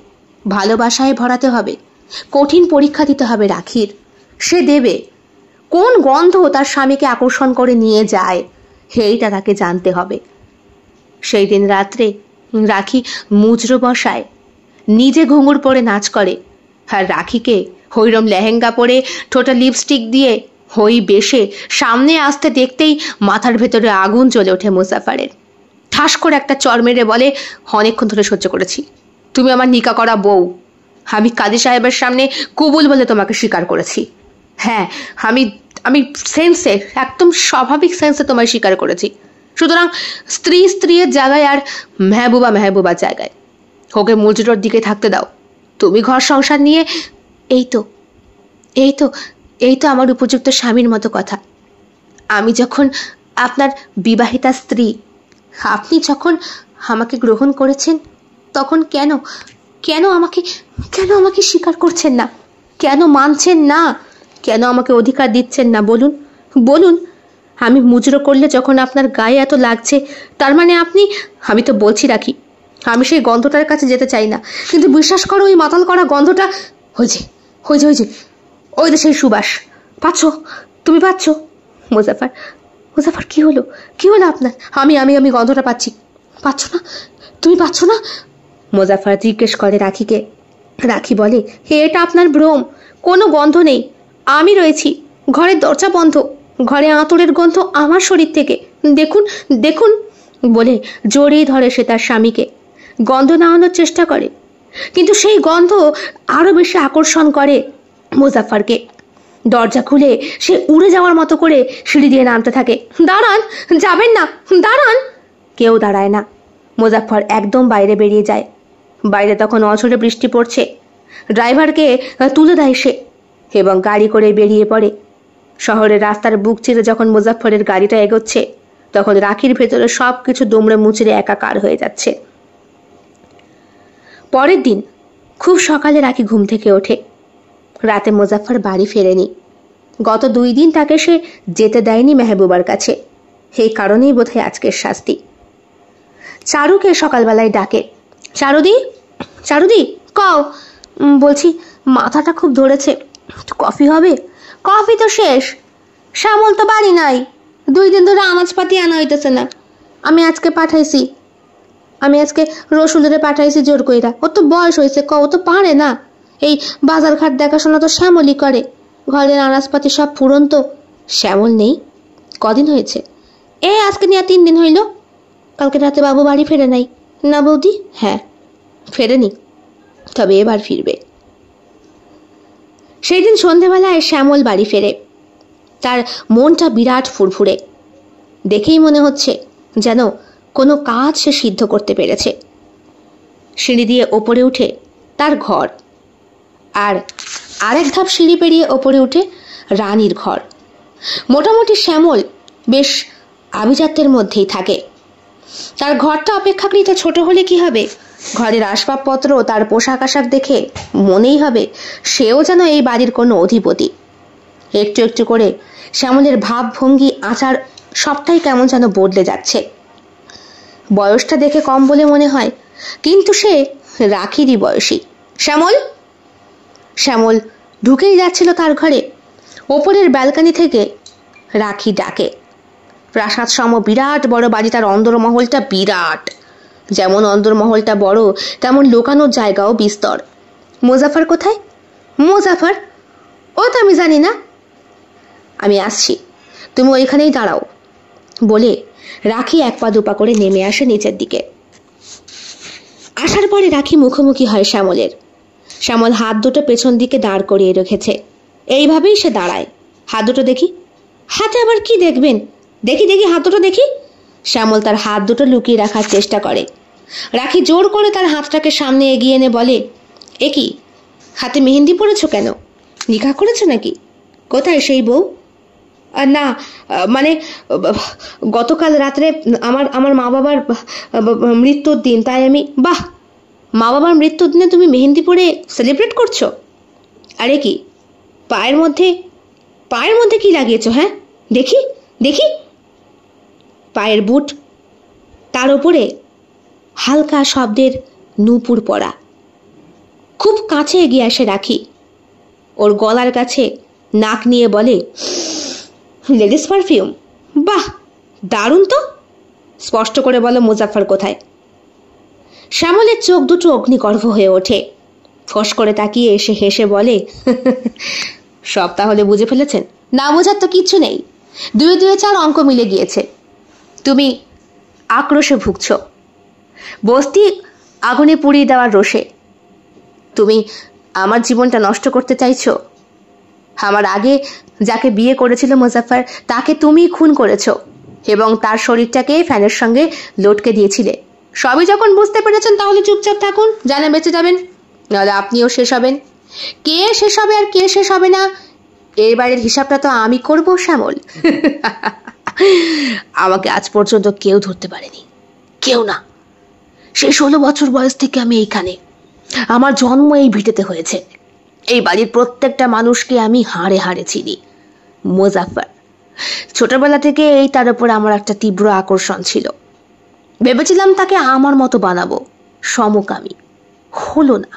ভালোবাসায় ভরাতে হবে, কঠিন পরীক্ষা দিতে হবে রাখির। সে দেবে। কোন গন্ধ তার স্বামীকে আকর্ষণ করে নিয়ে যায় সেইটা তাকে জানতে হবে। সেই দিন রাত্রে রাখি মুজরো বসায়, নিজে ঘুঙুর পরে নাচ করে, আর রাখিকে হৈরম লেহেঙ্গা পরে ঠোঁটে লিপস্টিক দিয়ে হই বেশে সামনে আসতে দেখতেই মাথার ভেতরে আগুন জ্বলে ওঠে মুজাফফরের। ঠাস করে একটা চর মেরে বলে, অনেকক্ষণ ধরে সহ্য করেছি, তুমি আমার নিকা করা বউ। আমি কাজী সাহেবের সামনে কবুল বলে তোমাকে স্বীকার করেছি। হ্যাঁ, আমি সেন্সে, একদম স্বাভাবিক সেন্সে তোমায় স্বীকার করেছি। সুতরাং স্ত্রীর জায়গায় আর মেহবুবার জায়গায়। ওকে মুজরোর দিকে থাকতে দাও। তুমি ঘর সংসার নিয়ে এই তো আমার উপযুক্ত স্বামীর মতো কথা। আমি যখন আপনার বিবাহিতা স্ত্রী, আপনি যখন আমাকে গ্রহণ করেছেন, তখন কেন আমাকে স্বীকার করছেন না? কেন মানছেন না? কেন আমাকে অধিকার দিচ্ছেন না? বলুন। আমি মুজরো করলে যখন আপনার গায়ে এত লাগছে, তার মানে আমি তো বলছি রাখি, আমি সেই গন্ধটার কাছে যেতে চাই না, কিন্তু বিশ্বাস করো, ওই মাতাল করা গন্ধটা হয়েছে ওই যে সেই সুবাস। তুমি পাচ্ছ? মুজাফফর কি হলো আপনার? আমি গন্ধটা পাচ্ছি। পাচ্ছ না? তুমি পাচ্ছ না? মুজাফফর জিজ্ঞেস করে রাখিকে। রাখি বলে, এটা আপনার ভ্রম, কোনো গন্ধ নেই। আমি রয়েছি, ঘরের দরজা বন্ধ, ঘরে আঁতরের গন্ধ আমার শরীর থেকে। দেখুন বলে জড়িয়ে ধরে সে তার স্বামীকে। গন্ধ নামানোর চেষ্টা করে, কিন্তু সেই গন্ধ আরো বেশি আকর্ষণ করে মুজাফফরকে। দরজা খুলে সে উড়ে যাওয়ার মতো করে সিঁড়ি দিয়ে নামতে থাকে। দাঁড়ান, যাবেন না, দাঁড়ান। কেউ দাঁড়ায় না। মুজাফফর একদম বাইরে বেরিয়ে যায়। বাইরে তখন অঝরে বৃষ্টি পড়ছে। ড্রাইভারকে তুলে দেয় সে এবং গাড়ি করে বেরিয়ে পড়ে। শহরের রাস্তার বুক চিরে যখন মুজাফফরের গাড়িটা এগোচ্ছে, তখন রাখির ভেতরে সবকিছু দুমড়ে মুচড়ে একাকার হয়ে যাচ্ছে। পরের দিন খুব সকালে রাখি ঘুম থেকে ওঠে। রাতে মুজাফফর বাড়ি ফেরেনি। গত 2 দিন তাকে সে যেতে দেয়নি মেহবুবার কাছে। এই কারণেই বোধহয় আজকের শাস্তি। চারুকে সকালবেলায় ডাকে। চারুদি কও, বলছি মাথাটা খুব ধরেছে, কফি হবে? কফি তো শেষ, শ্যামল তো বাড়ি নাই, 2 দিন ধরে আনাজপাতি আনা হইতেছে না। আমি আজকে রসুলের পাঠাইছি জোর কইরা। ও তো বয়স হয়েছে, ও তো পারে না। এই বাজার ঘাট দেখাশোনা তো শ্যামলই করে। ঘরের আনাজপাতি সব ফুরন্ত। শ্যামল নেই? কদিন হয়েছে? আজকে নিয়ে 3 দিন হইল। কালকে রাতে বাবু বাড়ি ফেরে নাই না বৌদি? হ্যাঁ, ফেরেনি, তবে এবার ফিরবে। সেই দিন সন্ধেবেলায় শ্যামল বাড়ি ফেরে। তার মনটা বিরাট ফুরফুরে। দেখেই মনে হচ্ছে যেন কোনো কাজ সে সিদ্ধ করতে পেরেছে। সিঁড়ি দিয়ে ওপরে উঠে তার ঘর, আর আরেক ধাপ সিঁড়ি পেরিয়ে ওপরে উঠে রানীর ঘর। মোটামুটি শ্যামল বেশ আভিজাত্যের মধ্যেই থাকে। তার ঘরটা অপেক্ষাকৃত ছোট হলে কি হবে, ঘরের আসবাবপত্র, তার পোশাক আশাক দেখে মনেই হবে সেও যেন এই বাড়ির কোনো অধিপতি। একটু একটু করে শ্যামলের ভাব, ভঙ্গি, আচার সবটাই কেমন যেন বদলে যাচ্ছে। বয়সটা দেখে কম বলে মনে হয়, কিন্তু সে রাখিরই বয়সী। শ্যামল, শ্যামল ঢুকেই যাচ্ছিল তার ঘরে। ওপরের ব্যালকনি থেকে রাখি ডাকে। প্রাসাদ সম বিরাট বড় বাড়ি, তার অন্দরমহলটা বিরাট। যেমন অন্দরমহলটা বড়, তেমন লোকানোর জায়গাও বিস্তর। মোজাফার কোথায়? মোজাফার? ও তো আমি জানি না। আমি আসছি, তুমি ওইখানেই দাঁড়াও বলে রাখি এক পা দুপা করে নেমে আসে নিচের দিকে। আসার পরে রাখি মুখোমুখি হয় শ্যামলের। শ্যামল হাত দুটো পেছন দিকে দাঁড় করিয়ে রেখেছে। এইভাবেই সে দাঁড়ায়। হাত দুটো দেখি। হাতে আবার কি দেখবেন? দেখি দেখি হাত দুটো দেখি। শ্যামল তার হাত দুটো লুকিয়ে রাখার চেষ্টা করে। রাখি জোর করে তার হাতটাকে সামনে এগিয়ে এনে বলে, এ কি, হাতে মেহেন্দি পড়েছ কেন? নিকাহ করেছ নাকি? কোথায় সেই বউ? না, মানে গতকাল রাত্রে আমার মা বাবার মৃত্যুর দিন, তাই আমি। বাহ, মা বাবার মৃত্যুর দিনে তুমি মেহেন্দি পরে সেলিব্রেট করছো? আরে কি, পায়ের মধ্যে কি লাগিয়েছো? হ্যাঁ, দেখি দেখি। পায়ের বুট, তার উপরে হালকা শব্দের নূপুর পরা। খুব কাছে এগিয়ে আসে রাখি, ওর গলার কাছে নাক নিয়ে বলে, লেডিস পারফিউম? বাহ, দারুণ তো। স্পষ্ট করে বলো, মোজাফফর কোথায়? শ্যামলের চোখ দুটো অগ্নিগর্ভ হয়ে ওঠে। ফস করে তাকিয়ে এসে হেসে বলে, সব তাহলে বুঝে ফেলেছেন? না বোঝার তো কিচ্ছু নেই। 2 2 4 অঙ্ক মিলে গিয়েছে। তুমি আক্রোশে ভুগছ, বস্তি আগুনে পুড়িয়ে দেওয়ার রোষে। তুমি আমার জীবনটা নষ্ট করতে চাইছো। আমার আগে যাকে বিয়ে করেছিল মোজাফফর, তাকে তুমি খুন করেছো এবং তার শরীরটাকে ফ্যানের সঙ্গে লটকে দিয়েছিলে। সবই যখন বুঝতে পেরেছেন, তাহলে চুপচাপ থাকুন, জানে বেঁচে যাবেন, নাহলে আপনিও শেষ হবেন। কে শেষ হবে আর কে শেষ হবে না, এই বাড়ির হিসাবটা তো আমি করব শ্যামল। আমাকে আজ পর্যন্ত কেউ ধরতে পারেনি, কেউ না। সেই 16 বছর বয়স থেকে আমি এইখানে। আমার জন্ম এই ভিটেতে হয়েছে। এই বাড়ির প্রত্যেকটা মানুষকে আমি হাড়ে হাড়ে চিনি। মোজাফফর ছোটবেলা থেকে এই তার উপর আমার একটা তীব্র আকর্ষণ ছিল। ভেবেছিলাম তাকে আমার মতো বানাবো, সমকামী। হলো না।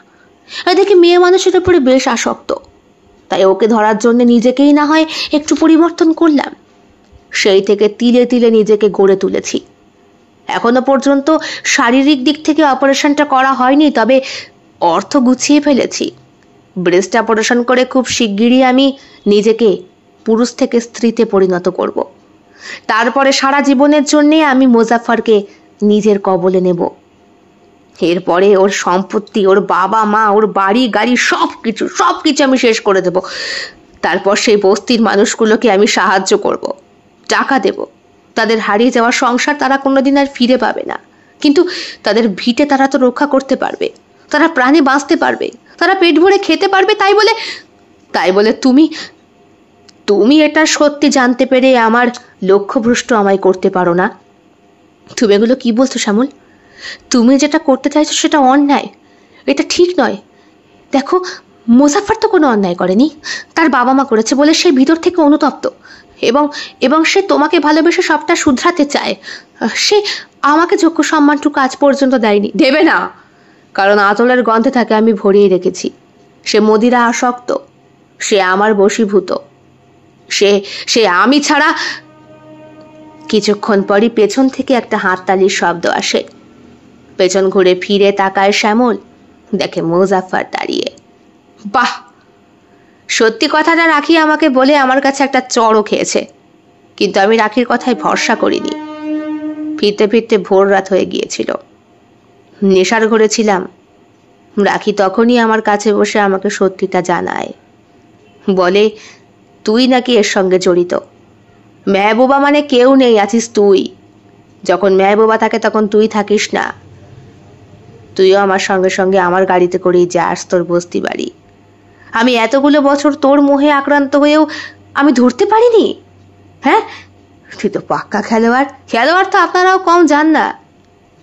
এদিকে মেয়ে মানুষের উপরে বেশ আসক্ত, তাই ওকে ধরার জন্য নিজেকেই না হয় একটু পরিবর্তন করলাম। সেই থেকে তিলে তিলে নিজেকে গড়ে তুলেছি। এখনো পর্যন্ত শারীরিক দিক থেকে অপারেশনটা করা হয়নি, তবে অর্থ গুছিয়ে ফেলেছি। ব্রেস্ট অপারেশন করে খুব শিগগিরই আমি নিজেকে পুরুষ থেকে স্ত্রীতে পরিণত করব। তারপরে সারা জীবনের জন্যে আমি মোজাফফরকে নিজের কবলে নেব। এরপরে ওর সম্পত্তি, ওর বাবা মা, ওর বাড়ি গাড়ি সবকিছু আমি শেষ করে দেব। তারপর সেই বস্তির মানুষগুলোকে আমি সাহায্য করব, টাকা দেব। তাদের হারিয়ে যাওয়া সংসার তারা কোনোদিন আর ফিরে পাবে না, কিন্তু তাদের ভিটে তারা তো রক্ষা করতে পারবে, তারা প্রাণে বাঁচতে পারবে, তারা পেট ভরে খেতে পারবে। তাই বলে তুমি এটা সত্যি জানতে পেরে আমার লক্ষ্যভ্রষ্ট আমায় করতে পারো না। তুমি এগুলো কি বলছো শ্যামল? তুমি যেটা করতে চাইছো সেটা অন্যায়, এটা ঠিক নয়। দেখো, মোজাফফর তো কোনো অন্যায় করেনি, তার বাবা মা করেছে বলে সে ভিতর থেকে অনুতপ্ত, এবং সে তোমাকে ভালোবেসে সবটা শুধরাতে চায়। সে আমাকে যোগ্য সম্মানটুকু আজ পর্যন্ত দেয়নি, দেবে না, কারণ আতলের গন্ধে তাকে আমি ভরিয়ে রেখেছি। সে মদিরা আসক্ত, সে আমার বশীভূত, সে আমি ছাড়া। কিছুক্ষণ পরই পেছন থেকে একটা হাততালির শব্দ আসে। পেছন ঘুরে ফিরে তাকায় শ্যামল, দেখে মোজাফফর দাঁড়িয়ে। বাহ, সত্যি কথাটা রাখি আমাকে বলে আমার কাছে একটা চড়ও খেয়েছে, কিন্তু আমি রাখির কথায় ভরসা করিনি। ফিরতে ফিরতে ভোর রাত হয়ে গিয়েছিল। নেশার ঘরে ছিলাম। রাখি তখনই আমার কাছে বসে আমাকে সত্যিটা জানায়। বলে, তুই নাকি এর সঙ্গে জড়িত। মেহবুবা মানে কেউ নেই, আছিস তুই। যখন মেহবুবা থাকে তখন তুই থাকিস না। তুইও আমার সঙ্গে সঙ্গে আমার গাড়িতে করেই যাস তোর বস্তি বাড়ি। আমি এতগুলো বছর তোর মোহে আক্রান্ত হয়েও আমি ধরতে পারিনি। হ্যাঁ, তুই তো পাক্কা খেলোয়াড় তো আপনারাও কম জান না।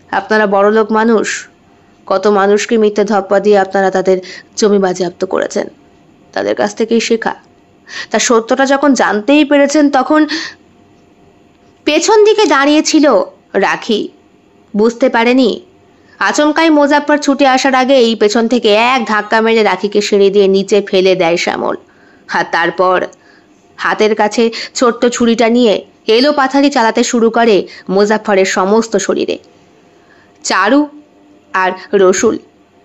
আপনারা বড়লোক মানুষ, কত মানুষকে মিথ্যে ধপ্পা দিয়ে আপনারা তাদের জমি বাজেয়াপ্ত করেছেন। তাদের কাছ থেকেই শেখা। তা সত্যটা যখন জানতেই পেরেছেন, তখন পেছন দিকে দাঁড়িয়েছিল রাখি। বুঝতে পারেনি আচমকাই মোজাফফর ছুটে আসার আগেই পেছন থেকে এক ধাক্কা মেরে রাখিকে সিঁড়ি দিয়ে নিচে ফেলে দেয় শ্যামল। আর তারপর হাতের কাছে ছোট্ট ছুরিটা নিয়ে এলো পাথারি চালাতে শুরু করে মোজাফফরের সমস্ত শরীরে। চারু আর রসুল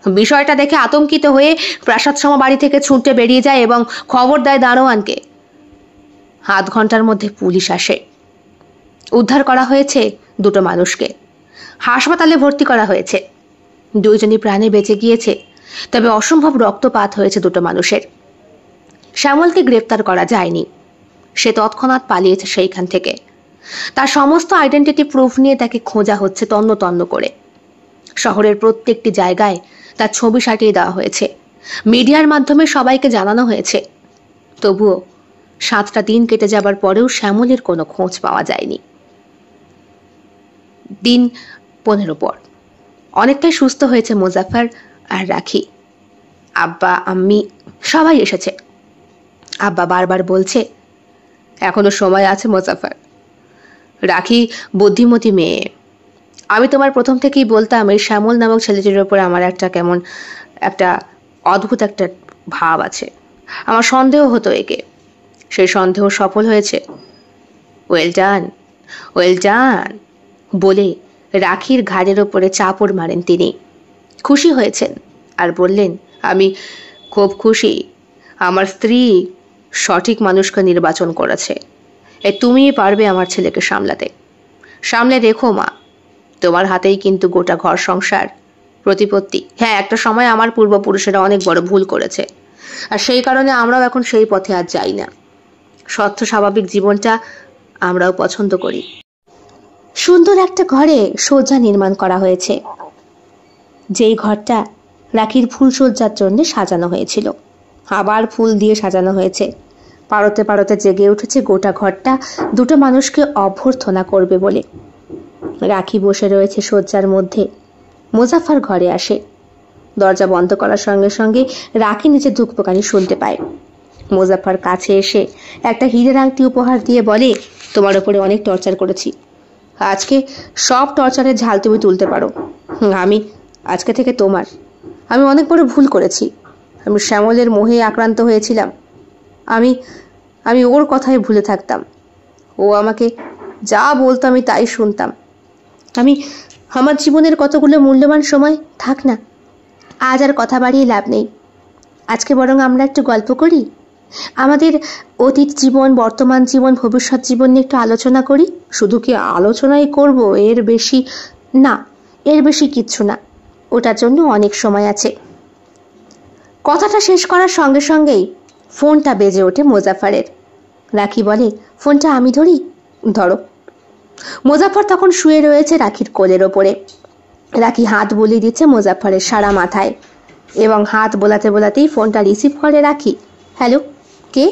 বিষয়টা দেখে আতঙ্কিত হয়ে প্রাসাদসম বাড়ি থেকে ছুটে বেরিয়ে যায় এবং খবর দেয় দারোয়ানকে। আধ ঘন্টার মধ্যে পুলিশ আসে। উদ্ধার করা হয়েছে দুটো মানুষকে, হাসপাতালে ভর্তি করা হয়েছে। দুইজনই প্রাণে বেঁচে গিয়েছে, তবে অসম্ভব রক্তপাত হয়েছে দুটো মানুষের। শ্যামলকে গ্রেপ্তার করা যায়নি, সে তৎক্ষণাৎ পালিয়েছে সেইখান থেকে। তার সমস্ত আইডেন্টিটি প্রুফ নিয়ে তাকে খোঁজা হচ্ছে তন্ন তন্ন করে। শহরের প্রত্যেকটি জায়গায় তার ছবি সাটিয়ে দেওয়া হয়েছে, মিডিয়ার মাধ্যমে সবাইকে জানানো হয়েছে। তবুও 7টা দিন কেটে যাবার পরেও শ্যামলের কোনো খোঁজ পাওয়া যায়নি। দিন 15 পর অনেকটাই সুস্থ হয়েছে মোজাফফর আর রাখি। আব্বা আম্মি সবাই এসেছে। আব্বা বারবার বলছে, এখনো সময় আছে মোজাফফর, রাখি বুদ্ধিমতী মেয়ে। আমি তোমার প্রথম থেকেই বলতাম এই শ্যামল নামক ছেলেটির ওপরে আমার কেমন একটা অদ্ভুত একটা ভাব আছে। আমার সন্দেহ হতো একে, সেই সন্দেহ সফল হয়েছে। ওয়েল ডান, ওয়েল ডান বলে রাখির ঘাড়ের ওপরে চাপড় মারেন তিনি। খুশি হয়েছেন আর বললেন, আমি খুব খুশি আমার স্ত্রী সঠিক মানুষকে নির্বাচন করেছে। তুমিই পারবে আমার ছেলেকে সামলাতে। সামলে রেখো মা, তোমার হাতেই কিন্তু গোটা ঘর সংসার প্রতিপত্তি। হ্যাঁ, একটা সময় আমার পূর্বপুরুষেরা অনেক বড় ভুল করেছে, আর সেই কারণে আমরাও এখন সেই পথে আর যাই না। স্বচ্ছ স্বাভাবিক জীবনটা আমরাও পছন্দ করি। সুন্দর একটা ঘরে শয্যা নির্মাণ করা হয়েছে, যেই ঘরটা রাখির ফুলসজ্জার জন্য সাজানো হয়েছিল। আবার ফুল দিয়ে সাজানো হয়েছে। পারতে পারতে জেগে উঠেছে গোটা ঘরটা দুটো মানুষকে অভ্যর্থনা করবে বলে। রাখি বসে রয়েছে শয্যার মধ্যে। মোজাফফর ঘরে আসে। দরজা বন্ধ করার সঙ্গে সঙ্গে রাখি নিচে ধুকপুকানি শুনতে পায়। মোজাফফর কাছে এসে একটা হীরের আংটি উপহার দিয়ে বলে, তোমার ওপরে অনেক টর্চার করেছি, আজকে সব টর্চারের ঝাল তুমি তুলতে পারো। আমি আজকে থেকে তোমার। আমি অনেক বড় ভুল করেছি। আমি শ্যামলের মোহে আক্রান্ত হয়েছিলাম। আমি ওর কথায় ভুলে থাকতাম। ও আমাকে যা বলতো আমি তাই শুনতাম। আমার জীবনের কতগুলো মূল্যবান সময় থাক না, আজ আর কথা বাড়িয়ে লাভ নেই। আজকে বরং আমরা একটু গল্প করি। আমাদের অতীত জীবন, বর্তমান জীবন, ভবিষ্যৎ জীবন নিয়ে একটু আলোচনা করি। শুধু কি আলোচনাই করব, এর বেশি কিচ্ছু না। ওটার জন্য অনেক সময় আছে। কথাটা শেষ করার সঙ্গে সঙ্গেই ফোনটা বেজে ওঠে মোজাফফরের। রাখি বলে, ফোনটা আমি ধরি? ধরো। মোজাফফর তখন শুয়ে রয়েছে রাখির কোলের ওপরে। রাখি হাত বুলিয়ে দিচ্ছে মোজাফফরের সারা মাথায় এবং হাত বোলাতে বোলাতেই ফোনটা রিসিভ করে রাখি। হ্যালো, কে?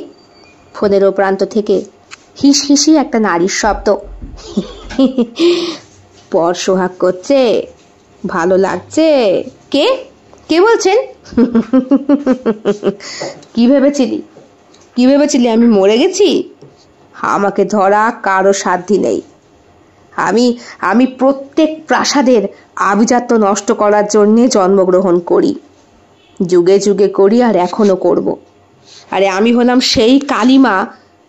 ফোনের ও প্রান্ত থেকে হিস হিসি একটা নারীর শব্দ। পর সোহাগ করছে, ভালো লাগছে। কে কে বলছেন? কি ভেবেছিলি আমি মরে গেছি? আমাকে ধরা কারো সাধ্যি নেই। আমি প্রত্যেক প্রাসাদের আভিজাত্য নষ্ট করার জন্যে জন্মগ্রহণ করি, যুগে যুগে করি, আর এখনো করব। আরে আমি হলাম সেই কালিমা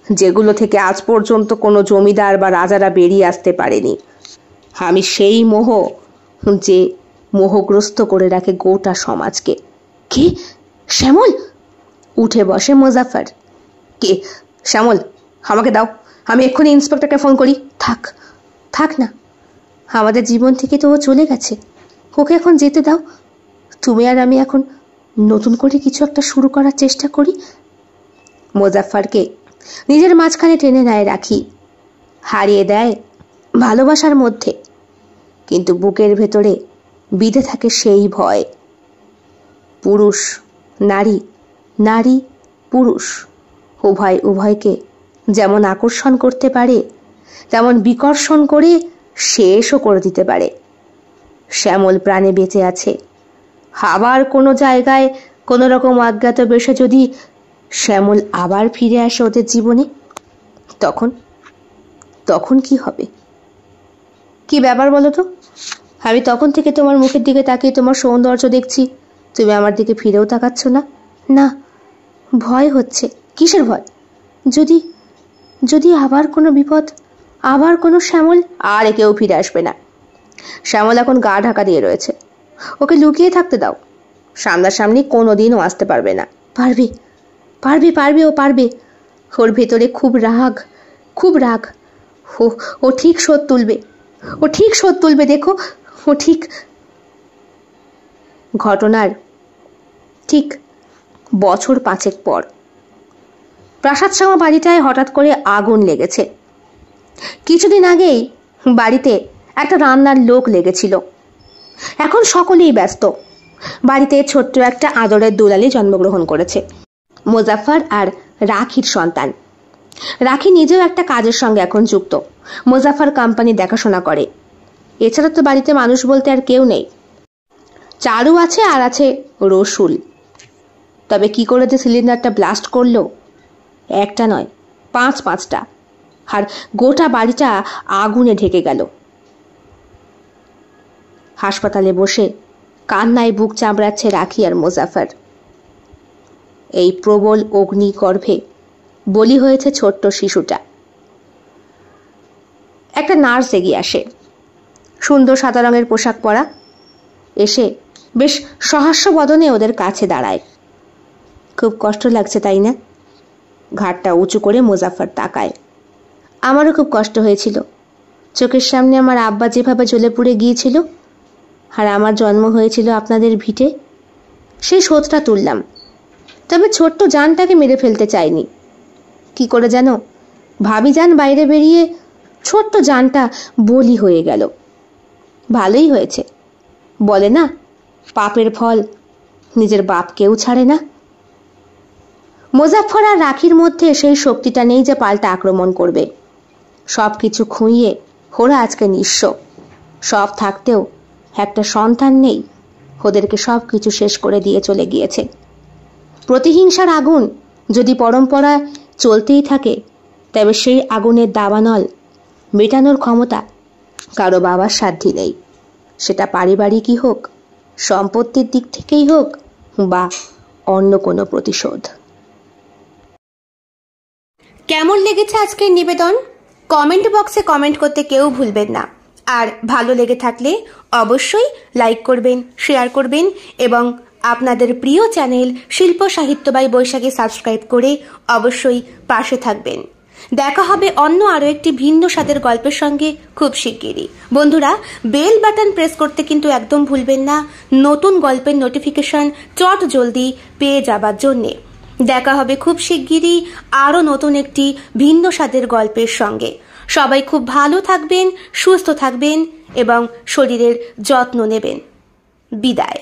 যেগুলো থেকে আজ পর্যন্ত কোনো জমিদার বা রাজারা বেরিয়ে আসতে পারেনি। আমি সেই মোহ যে মোহগ্রস্ত করে রাখে গোটা সমাজকে। কে? শ্যামল? উঠে বসে মোজাফফর। কে? শ্যামল? আমাকে দাও, আমি এক্ষুনি ইন্সপেক্টরকে ফোন করি। থাক না, আমাদের জীবন থেকে তো ও চলে গেছে, ওকে এখন যেতে দাও। তুমি আর আমি এখন নতুন করে কিছু একটা শুরু করার চেষ্টা করি। মোজাফফরকে নিজের মাঝখানে টেনে নেয় রাখি, হারিয়ে দেয় ভালোবাসার মধ্যে, কিন্তু বুকের ভেতরে বিধে থাকে সেই ভয়। পুরুষ নারী, নারী পুরুষ উভয়কে যেমন আকর্ষণ করতে পারে, তেমন বিকর্ষণ করে শেষও করে দিতে পারে। শ্যামল প্রাণে বেঁচে আছে। আবার কোনো জায়গায় কোনো রকম অজ্ঞাত বেশে যদি শ্যামল আবার ফিরে আসে ওদের জীবনে, তখন কি হবে? কি ব্যাপার বলো তো? আমি তখন থেকে তোমার মুখের দিকে তাকিয়ে তোমার সৌন্দর্য দেখছি, তুমি আমার দিকে ফিরেও তাকাচ্ছ না। না, ভয় হচ্ছে। কিসের ভয়? যদি যদি আবার কোনো বিপদ, আবার কোনো শ্যামল। আর কেউ ফিরে আসবে না। শ্যামল এখন গা ঢাকা দিয়ে রয়েছে, ওকে লুকিয়ে থাকতে দাও। সামনাসামনি কোনোদিনও আসতে পারবে না। পারবে পারবে পারবে, ও পারবে। ওর ভেতরে খুব রাগ, খুব রাগ। ও ঠিক শোধ তুলবে, ও ঠিক শোধ তুলবে, দেখো ও ঠিক। ঘটনার ঠিক বছর 5 পর প্রাসাদ শামা বাড়িটায় হঠাৎ করে আগুন লেগেছে। কিছুদিন আগেই বাড়িতে একটা রান্নার লোক লেগেছিল। এখন সকলেই ব্যস্ত। বাড়িতে ছোট্ট একটা আদরের দুলালি জন্মগ্রহণ করেছে, মোজাফফর আর রাখির সন্তান। রাখি নিজেও একটা কাজের সঙ্গে এখন যুক্ত। মোজাফফর কোম্পানি দেখাশোনা করে। এছাড়া তো বাড়িতে মানুষ বলতে আর কেউ নেই। চারু আছে, আর আছে রসুল। তবে কি করে যে সিলিন্ডারটা ব্লাস্ট করলো, একটা নয় 5-5টা, আর গোটা বাড়িটা আগুনে ঢেকে গেল। হাসপাতালে বসে কান্নায় বুক চামড়াচ্ছে রাখি আর মোজাফফর। এই প্রবল অগ্নিগর্ভে বলি হয়েছে ছোট্ট শিশুটা। একটা নার্স এগিয়ে আসে, সুন্দর সাদা রঙের পোশাক পরা। এসে বেশ সহাস্য বদনে ওদের কাছে দাঁড়ায়। খুব কষ্ট লাগছে তাই না? ঘাড়টা উঁচু করে মোজাফফর তাকায়। আমারও খুব কষ্ট হয়েছিল। চোখের সামনে আমার আব্বা যেভাবে জ্বলে পুড়ে গিয়েছিল, আর আমার জন্ম হয়েছিল আপনাদের ভিটে। সেই শোধটা তুললাম। তবে ছোট্ট জানটাকে মেরে ফেলতে চাইনি। কি করে জানো? ভাবি যান বাইরে বেরিয়ে ছোট্ট জানটা বলি হয়ে গেল। ভালোই হয়েছে। বলে না, পাপের ফল নিজের বাপকেও ছাড়ে না। মোজাফফর আর রাখির মধ্যে সেই শক্তিটা নেই যে পাল্টা আক্রমণ করবে। সব কিছু খুঁইয়ে ওরা আজকে নিঃস্ব। সব থাকতেও একটা সন্তান নেই, ওদেরকে সব কিছু শেষ করে দিয়ে চলে গিয়েছে। প্রতিহিংসার আগুন যদি পরম্পরা চলতেই থাকে, তবে সেই আগুনের দাবানল মেটানোর ক্ষমতা কারো বাবার সাধ্যি নেই। সেটা পারিবারিকই হোক, সম্পত্তির দিক থেকেই হোক, বা অন্য কোনো প্রতিশোধ। কেমন লেগেছে আজকের নিবেদন? কমেন্ট বক্সে কমেন্ট করতে কেউ ভুলবেন না। আর ভালো লেগে থাকলে অবশ্যই লাইক করবেন, শেয়ার করবেন এবং আপনাদের প্রিয় চ্যানেল শিল্প সাহিত্য বাই বৈশাখী সাবস্ক্রাইব করে অবশ্যই পাশে থাকবেন। দেখা হবে অন্য আরো একটি ভিন্ন স্বাদের গল্পের সঙ্গে খুব শিগগিরই। বন্ধুরা, বেল বাটন প্রেস করতে কিন্তু একদম ভুলবেন না, নতুন গল্পের নোটিফিকেশন চট জলদি পেয়ে যাবার জন্যে। দেখা হবে খুব শিগগিরই আরো নতুন একটি ভিন্ন স্বাদের গল্পের সঙ্গে। সবাই খুব ভালো থাকবেন, সুস্থ থাকবেন এবং শরীরের যত্ন নেবেন। বিদায়।